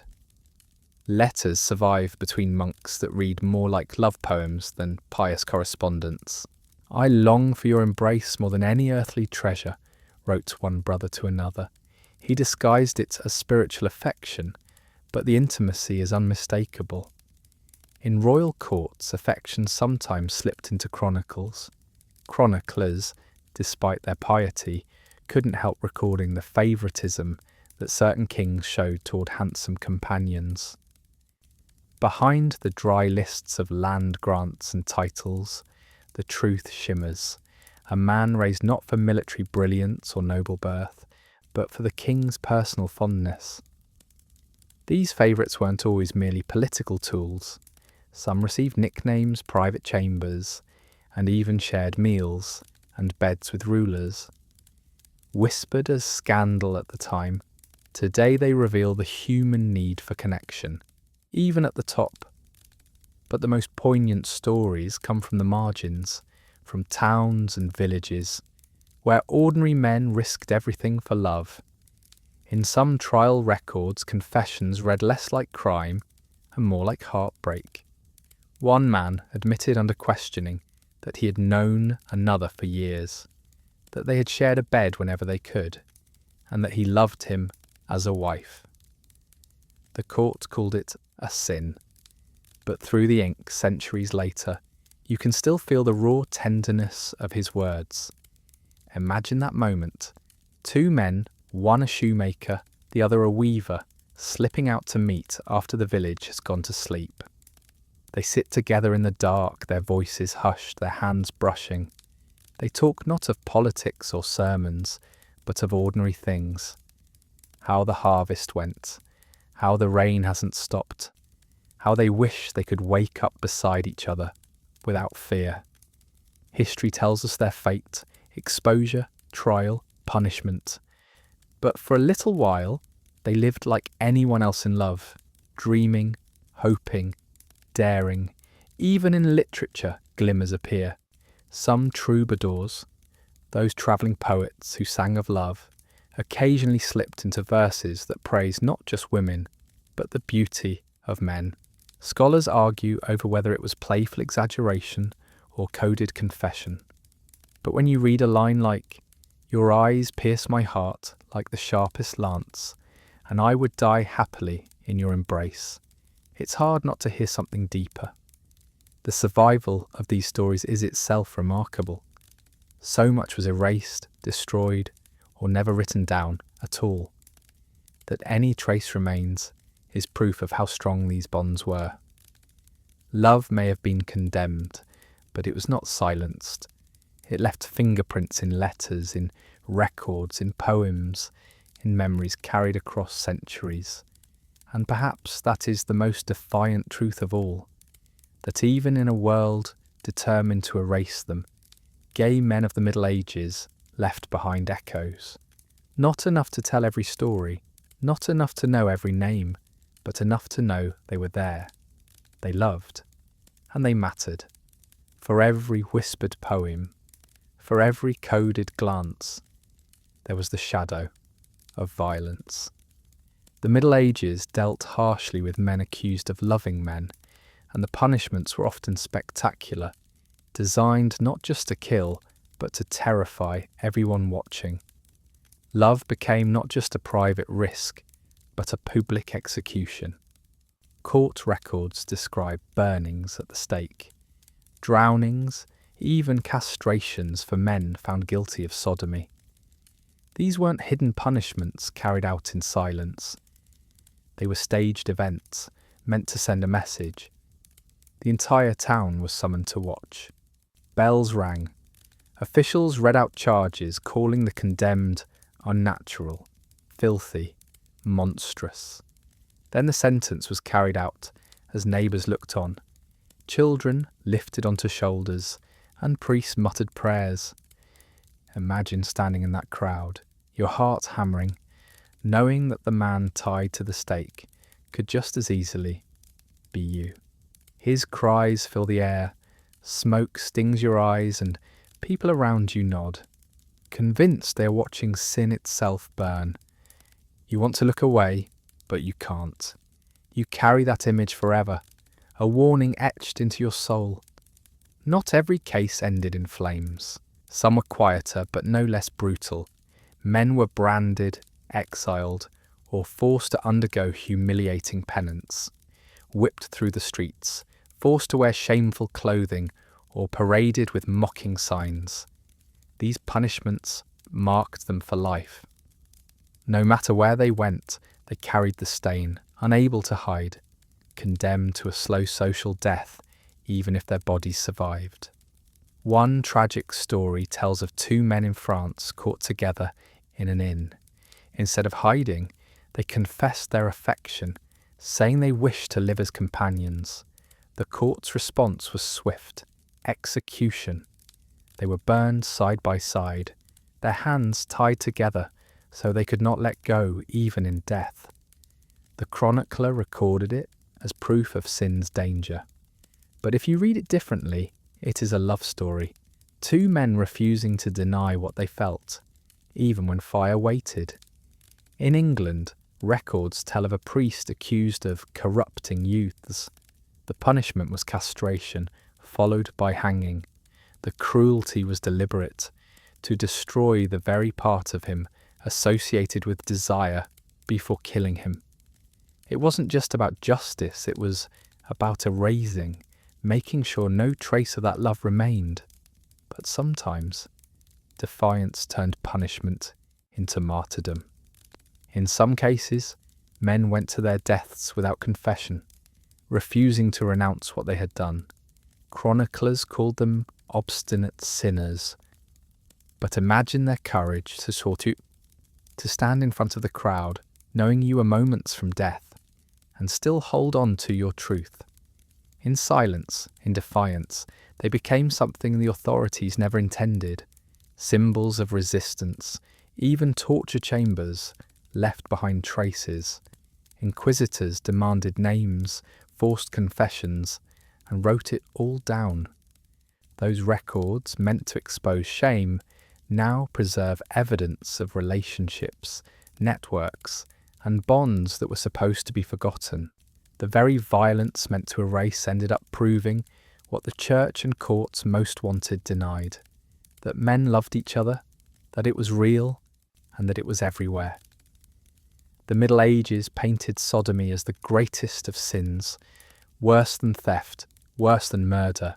Letters survive between monks that read more like love poems than pious correspondence. "I long for your embrace more than any earthly treasure," wrote one brother to another. He disguised it as spiritual affection, but the intimacy is unmistakable. In royal courts, affection sometimes slipped into chronicles. Chroniclers, despite their piety, couldn't help recording the favouritism that certain kings showed toward handsome companions. Behind the dry lists of land grants and titles, the truth shimmers. A man raised not for military brilliance or noble birth, but for the king's personal fondness. These favourites weren't always merely political tools. Some received nicknames, private chambers, and even shared meals and beds with rulers. Whispered as scandal at the time, today they reveal the human need for connection, even at the top. But the most poignant stories come from the margins, from towns and villages, where ordinary men risked everything for love. In some trial records, confessions read less like crime and more like heartbreak. One man admitted under questioning that he had known another for years, that they had shared a bed whenever they could, and that he loved him as a wife. The court called it a sin, but through the ink, centuries later, you can still feel the raw tenderness of his words. Imagine that moment. Two men, one a shoemaker, the other a weaver, slipping out to meet after the village has gone to sleep. They sit together in the dark, their voices hushed, their hands brushing. They talk not of politics or sermons, but of ordinary things. How the harvest went, how the rain hasn't stopped, how they wish they could wake up beside each other without fear. History tells us their fate, exposure, trial, punishment. But for a little while, they lived like anyone else in love, dreaming, hoping, daring. Even in literature, glimmers appear. Some troubadours, those travelling poets who sang of love, occasionally slipped into verses that praised not just women, but the beauty of men. Scholars argue over whether it was playful exaggeration or coded confession. But when you read a line like, "Your eyes pierce my heart like the sharpest lance, and I would die happily in your embrace," it's hard not to hear something deeper. The survival of these stories is itself remarkable. So much was erased, destroyed, or never written down at all. That any trace remains is proof of how strong these bonds were. Love may have been condemned, but it was not silenced. It left fingerprints in letters, in records, in poems, in memories carried across centuries. And perhaps that is the most defiant truth of all, that even in a world determined to erase them, gay men of the Middle Ages left behind echoes. Not enough to tell every story, not enough to know every name, but enough to know they were there. They loved, and they mattered. For every whispered poem, for every coded glance, there was the shadow of violence. The Middle Ages dealt harshly with men accused of loving men, and the punishments were often spectacular, designed not just to kill, but to terrify everyone watching. Love became not just a private risk, but a public execution. Court records describe burnings at the stake, drownings, even castrations for men found guilty of sodomy. These weren't hidden punishments carried out in silence. They were staged events meant to send a message. The entire town was summoned to watch. Bells rang. Officials read out charges calling the condemned unnatural, filthy, monstrous. Then the sentence was carried out as neighbours looked on. Children lifted onto shoulders and priests muttered prayers. Imagine standing in that crowd, your heart hammering, knowing that the man tied to the stake could just as easily be you. His cries fill the air, smoke stings your eyes, and people around you nod, convinced they are watching sin itself burn. You want to look away, but you can't. You carry that image forever, a warning etched into your soul. Not every case ended in flames. Some were quieter, but no less brutal. Men were branded, exiled, or forced to undergo humiliating penance, whipped through the streets, forced to wear shameful clothing, or paraded with mocking signs. These punishments marked them for life. No matter where they went, they carried the stain, unable to hide, condemned to a slow social death, even if their bodies survived. One tragic story tells of two men in France caught together in an inn. Instead of hiding, they confessed their affection, saying they wished to live as companions. The court's response was swift: execution. They were burned side by side, their hands tied together so they could not let go even in death. The chronicler recorded it as proof of sin's danger. But if you read it differently, it is a love story. Two men refusing to deny what they felt, even when fire waited. In England, records tell of a priest accused of corrupting youths. The punishment was castration, followed by hanging. The cruelty was deliberate, to destroy the very part of him associated with desire before killing him. It wasn't just about justice, it was about erasing, making sure no trace of that love remained. But sometimes, defiance turned punishment into martyrdom. In some cases, men went to their deaths without confession, refusing to renounce what they had done. Chroniclers called them obstinate sinners. But imagine their courage to stand in front of the crowd, knowing you were moments from death, and still hold on to your truth. In silence, in defiance, they became something the authorities never intended. Symbols of resistance, even torture chambers left behind traces. Inquisitors demanded names, forced confessions, and wrote it all down. Those records, meant to expose shame, now preserve evidence of relationships, networks, and bonds that were supposed to be forgotten. The very violence meant to erase ended up proving what the church and courts most wanted denied: that men loved each other, that it was real, and that it was everywhere. The Middle Ages painted sodomy as the greatest of sins, worse than theft, worse than murder.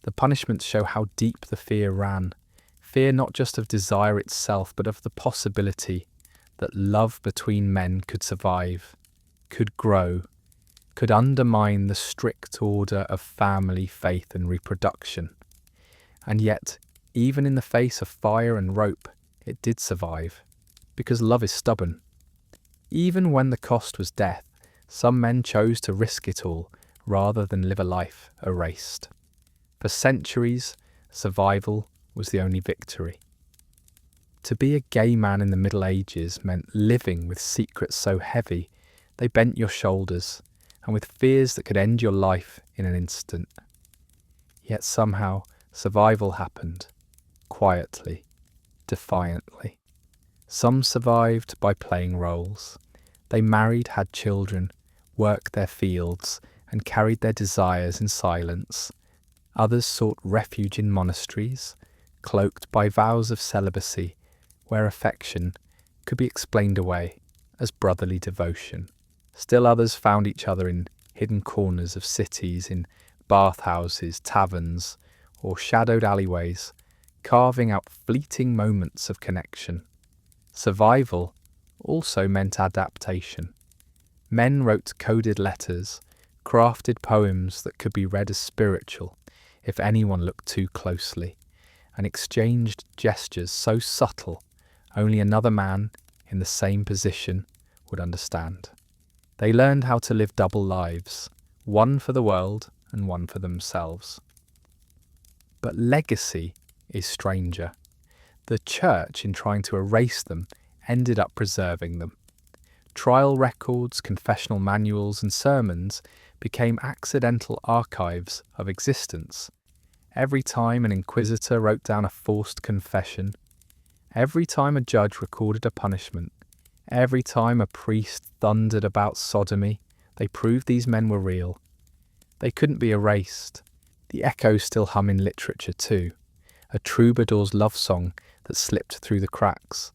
The punishments show how deep the fear ran. Fear not just of desire itself, but of the possibility that love between men could survive, could grow, could undermine the strict order of family, faith and reproduction. And yet, even in the face of fire and rope, it did survive, because love is stubborn. Even when the cost was death, some men chose to risk it all rather than live a life erased. For centuries, survival was the only victory. To be a gay man in the Middle Ages meant living with secrets so heavy they bent your shoulders, and with fears that could end your life in an instant. Yet somehow survival happened, quietly, defiantly. Some survived by playing roles. They married, had children, worked their fields, and carried their desires in silence. Others sought refuge in monasteries, cloaked by vows of celibacy, where affection could be explained away as brotherly devotion. Still others found each other in hidden corners of cities, in bathhouses, taverns, or shadowed alleyways, carving out fleeting moments of connection. Survival also meant adaptation. Men wrote coded letters, crafted poems that could be read as spiritual if anyone looked too closely, and exchanged gestures so subtle only another man in the same position would understand. They learned how to live double lives, one for the world and one for themselves. But legacy is stranger. The church, in trying to erase them, ended up preserving them. Trial records, confessional manuals, and sermons became accidental archives of existence. Every time an inquisitor wrote down a forced confession, every time a judge recorded a punishment, every time a priest thundered about sodomy, they proved these men were real. They couldn't be erased. The echoes still hum in literature too. A troubadour's love song that slipped through the cracks,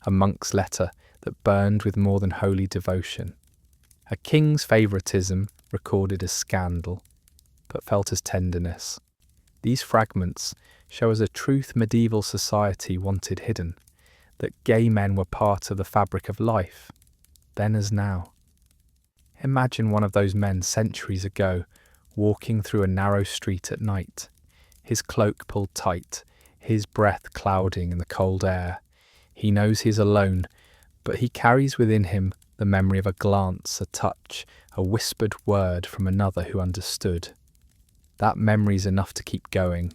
a monk's letter that burned with more than holy devotion, a king's favouritism recorded as scandal, but felt as tenderness. These fragments show us a truth medieval society wanted hidden, that gay men were part of the fabric of life, then as now. Imagine one of those men centuries ago walking through a narrow street at night, his cloak pulled tight, his breath clouding in the cold air. He knows he is alone, but he carries within him the memory of a glance, a touch, a whispered word from another who understood. That memory's enough to keep going,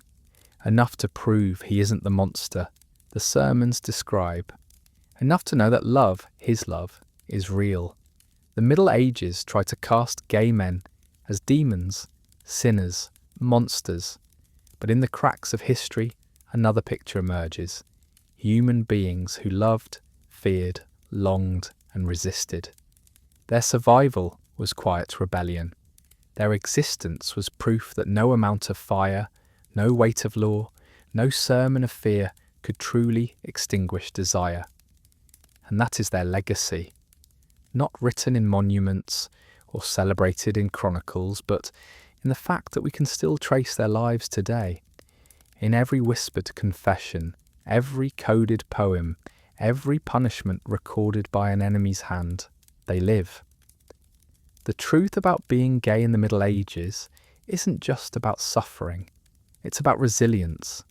enough to prove he isn't the monster the sermons describe, enough to know that love, his love, is real. The Middle Ages tried to cast gay men as demons, sinners, monsters, but in the cracks of history, another picture emerges: human beings who loved, feared, longed, and resisted. Their survival was quiet rebellion. Their existence was proof that no amount of fire, no weight of law, no sermon of fear could truly extinguish desire. And that is their legacy, not written in monuments or celebrated in chronicles, but in the fact that we can still trace their lives today. In every whispered confession, every coded poem, every punishment recorded by an enemy's hand, they live. The truth about being gay in the Middle Ages isn't just about suffering. It's about resilience.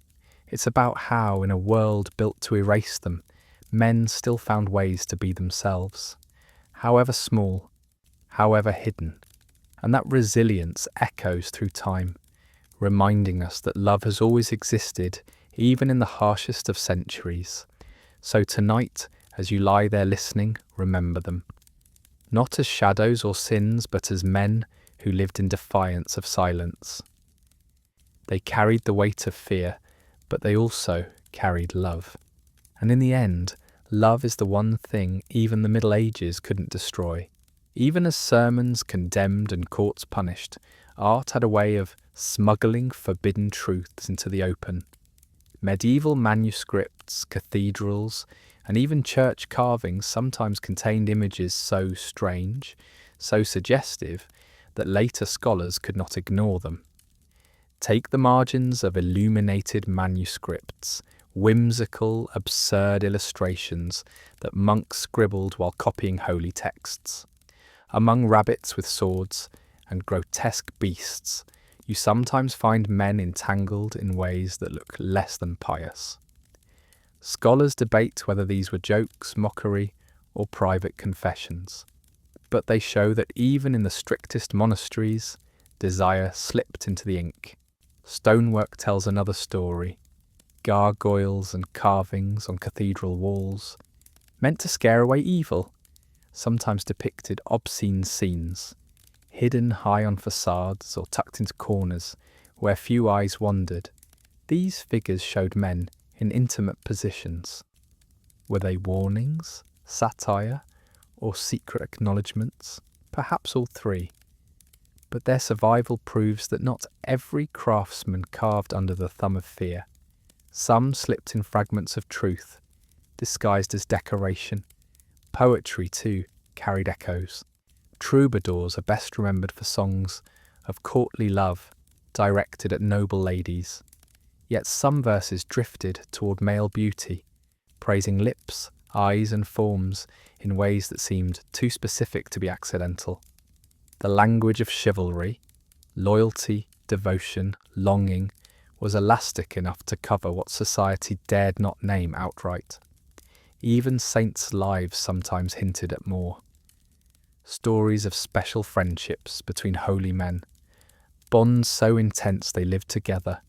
It's about how, in a world built to erase them, men still found ways to be themselves, however small, however hidden. And that resilience echoes through time, reminding us that love has always existed, even in the harshest of centuries. So tonight, as you lie there listening, remember them. Not as shadows or sins, but as men who lived in defiance of silence. They carried the weight of fear, but they also carried love. And in the end, love is the one thing even the Middle Ages couldn't destroy. Even as sermons condemned and courts punished, art had a way of smuggling forbidden truths into the open. Medieval manuscripts, cathedrals, and even church carvings sometimes contained images so strange, so suggestive, that later scholars could not ignore them. Take the margins of illuminated manuscripts, whimsical, absurd illustrations that monks scribbled while copying holy texts. Among rabbits with swords and grotesque beasts, you sometimes find men entangled in ways that look less than pious. Scholars debate whether these were jokes, mockery, or private confessions, but they show that even in the strictest monasteries, desire slipped into the ink. Stonework tells another story. Gargoyles and carvings on cathedral walls, meant to scare away evil, sometimes depicted obscene scenes, hidden high on facades or tucked into corners where few eyes wandered. These figures showed men in intimate positions. Were they warnings, satire, or secret acknowledgements? Perhaps all three. But their survival proves that not every craftsman carved under the thumb of fear. Some slipped in fragments of truth, disguised as decoration. Poetry, too, carried echoes. Troubadours are best remembered for songs of courtly love directed at noble ladies. Yet some verses drifted toward male beauty, praising lips, eyes, and forms in ways that seemed too specific to be accidental. The language of chivalry, loyalty, devotion, longing, was elastic enough to cover what society dared not name outright. Even saints' lives sometimes hinted at more. Stories of special friendships between holy men, bonds so intense they lived together,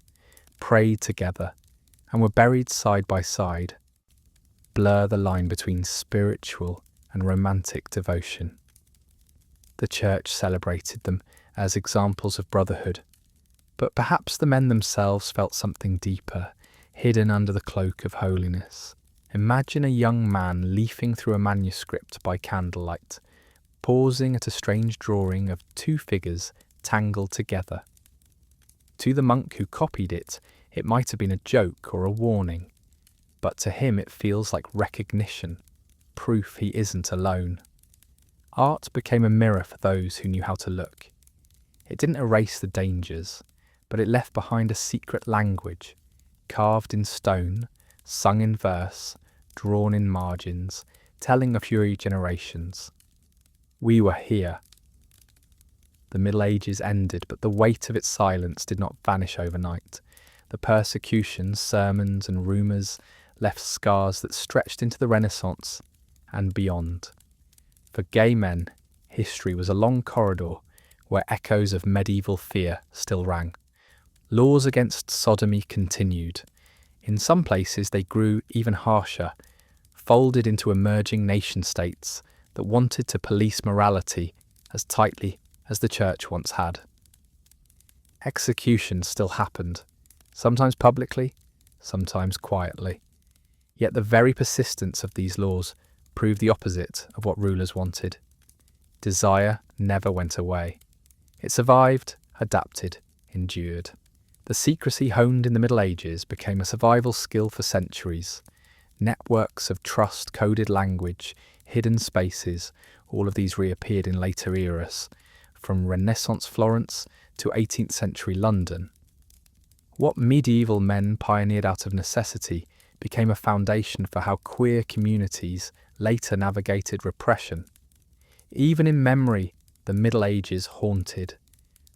prayed together, and were buried side by side, blur the line between spiritual and romantic devotion. The church celebrated them as examples of brotherhood, but perhaps the men themselves felt something deeper, hidden under the cloak of holiness. Imagine a young man leafing through a manuscript by candlelight, pausing at a strange drawing of two figures tangled together. To the monk who copied it, it might have been a joke or a warning, but to him it feels like recognition, proof he isn't alone. Art became a mirror for those who knew how to look. It didn't erase the dangers, but it left behind a secret language, carved in stone, sung in verse, drawn in margins, telling of future generations. We were here. The Middle Ages ended, but the weight of its silence did not vanish overnight. The persecutions, sermons, and rumours left scars that stretched into the Renaissance and beyond. For gay men, history was a long corridor where echoes of medieval fear still rang. Laws against sodomy continued. In some places they grew even harsher, folded into emerging nation-states that wanted to police morality as tightly as the church once had. Executions still happened, sometimes publicly, sometimes quietly. Yet the very persistence of these laws proved the opposite of what rulers wanted. Desire never went away. It survived, adapted, endured. The secrecy honed in the Middle Ages became a survival skill for centuries. Networks of trust-coded language, hidden spaces, all of these reappeared in later eras, from Renaissance Florence to 18th century London. What medieval men pioneered out of necessity became a foundation for how queer communities later navigated repression. Even in memory, the Middle Ages haunted.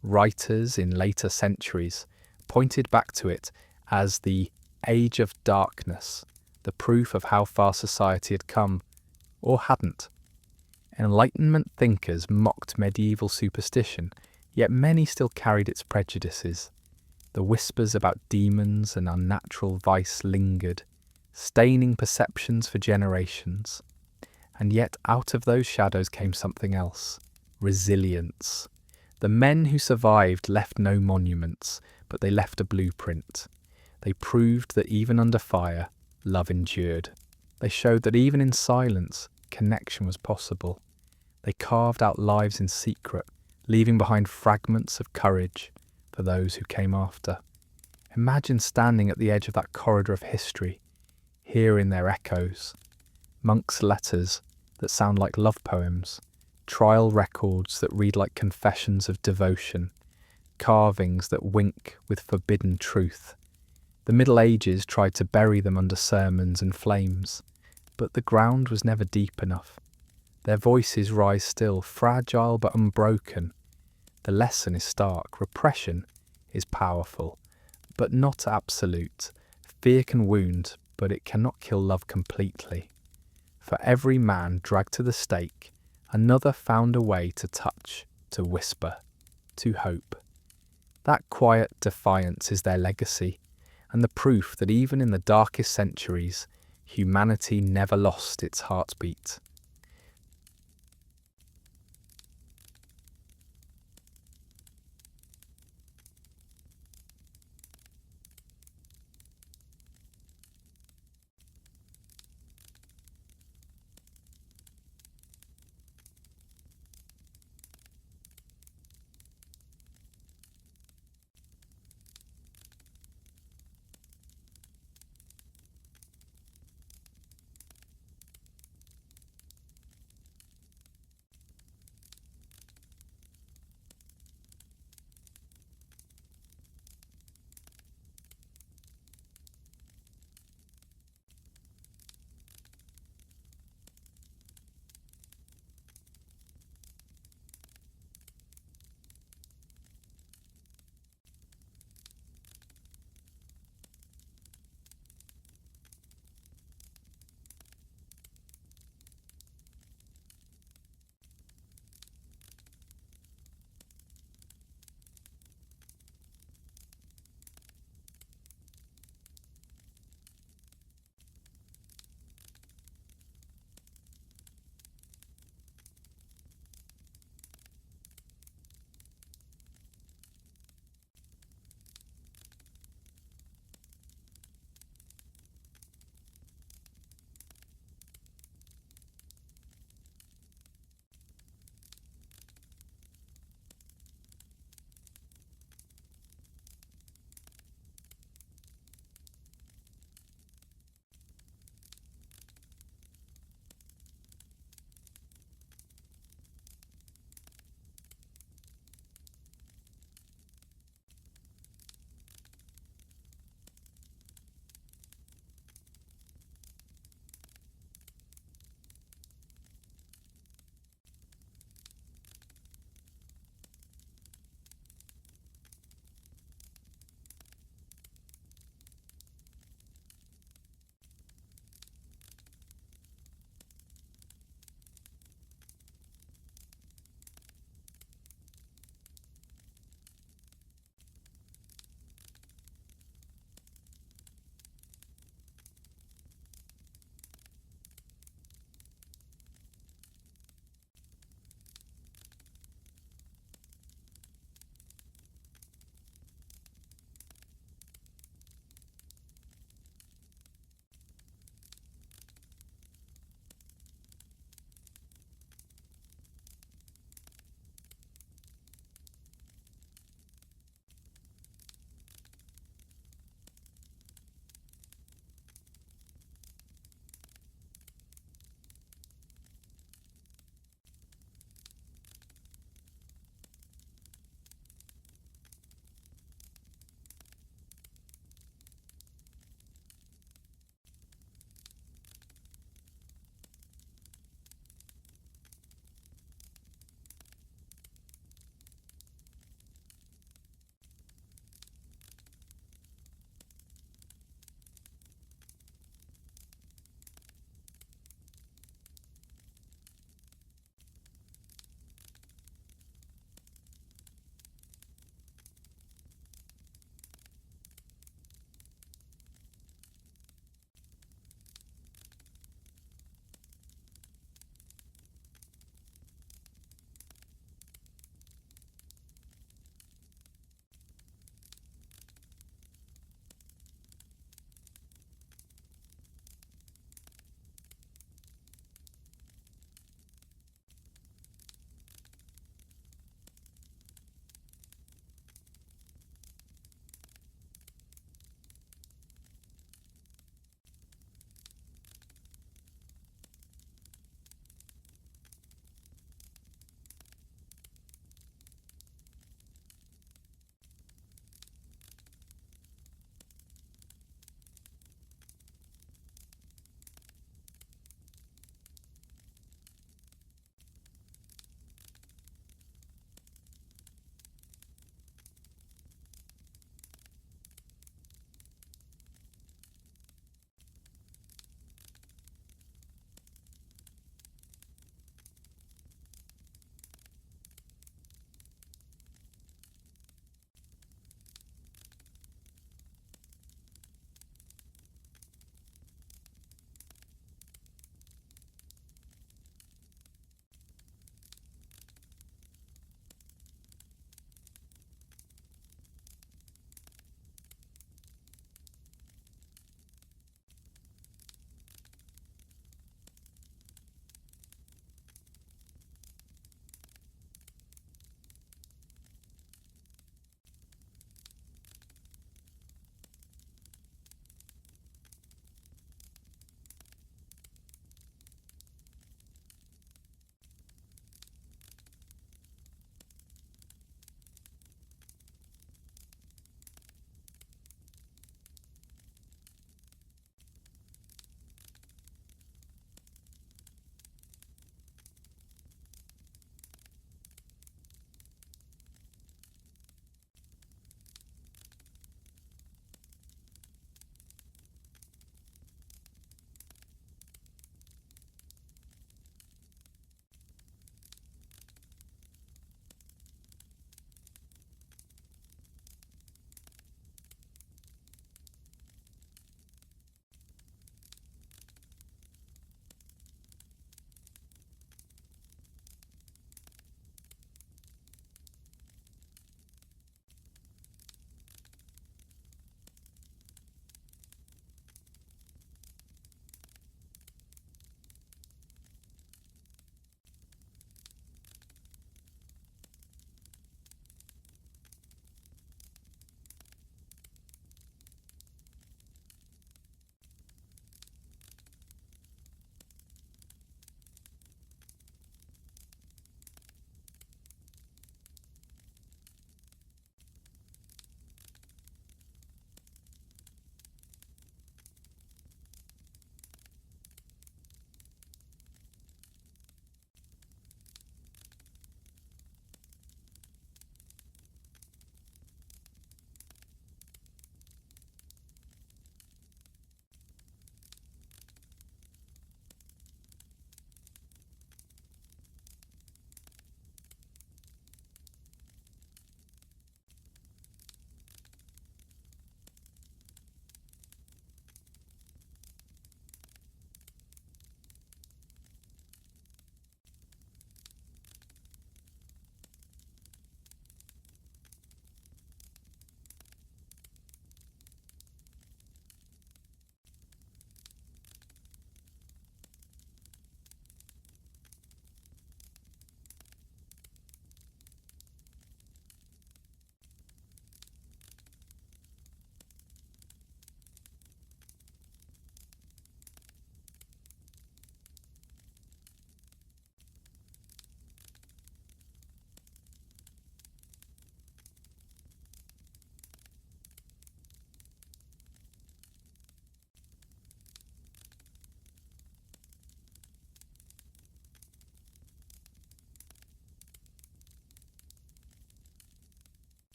Writers in later centuries pointed back to it as the Age of Darkness, the proof of how far society had come, or hadn't. Enlightenment thinkers mocked medieval superstition, yet many still carried its prejudices. The whispers about demons and unnatural vice lingered, staining perceptions for generations. And yet out of those shadows came something else: resilience. The men who survived left no monuments, but they left a blueprint. They proved that even under fire, love endured. They showed that even in silence, connection was possible. They carved out lives in secret, leaving behind fragments of courage for those who came after. Imagine standing at the edge of that corridor of history, hearing their echoes. Monks' letters that sound like love poems, trial records that read like confessions of devotion, carvings that wink with forbidden truth. The Middle Ages tried to bury them under sermons and flames, but the ground was never deep enough. Their voices rise still, fragile but unbroken. The lesson is stark. Repression is powerful, but not absolute. Fear can wound, but it cannot kill love completely. For every man dragged to the stake, another found a way to touch, to whisper, to hope. That quiet defiance is their legacy, and the proof that even in the darkest centuries, humanity never lost its heartbeat.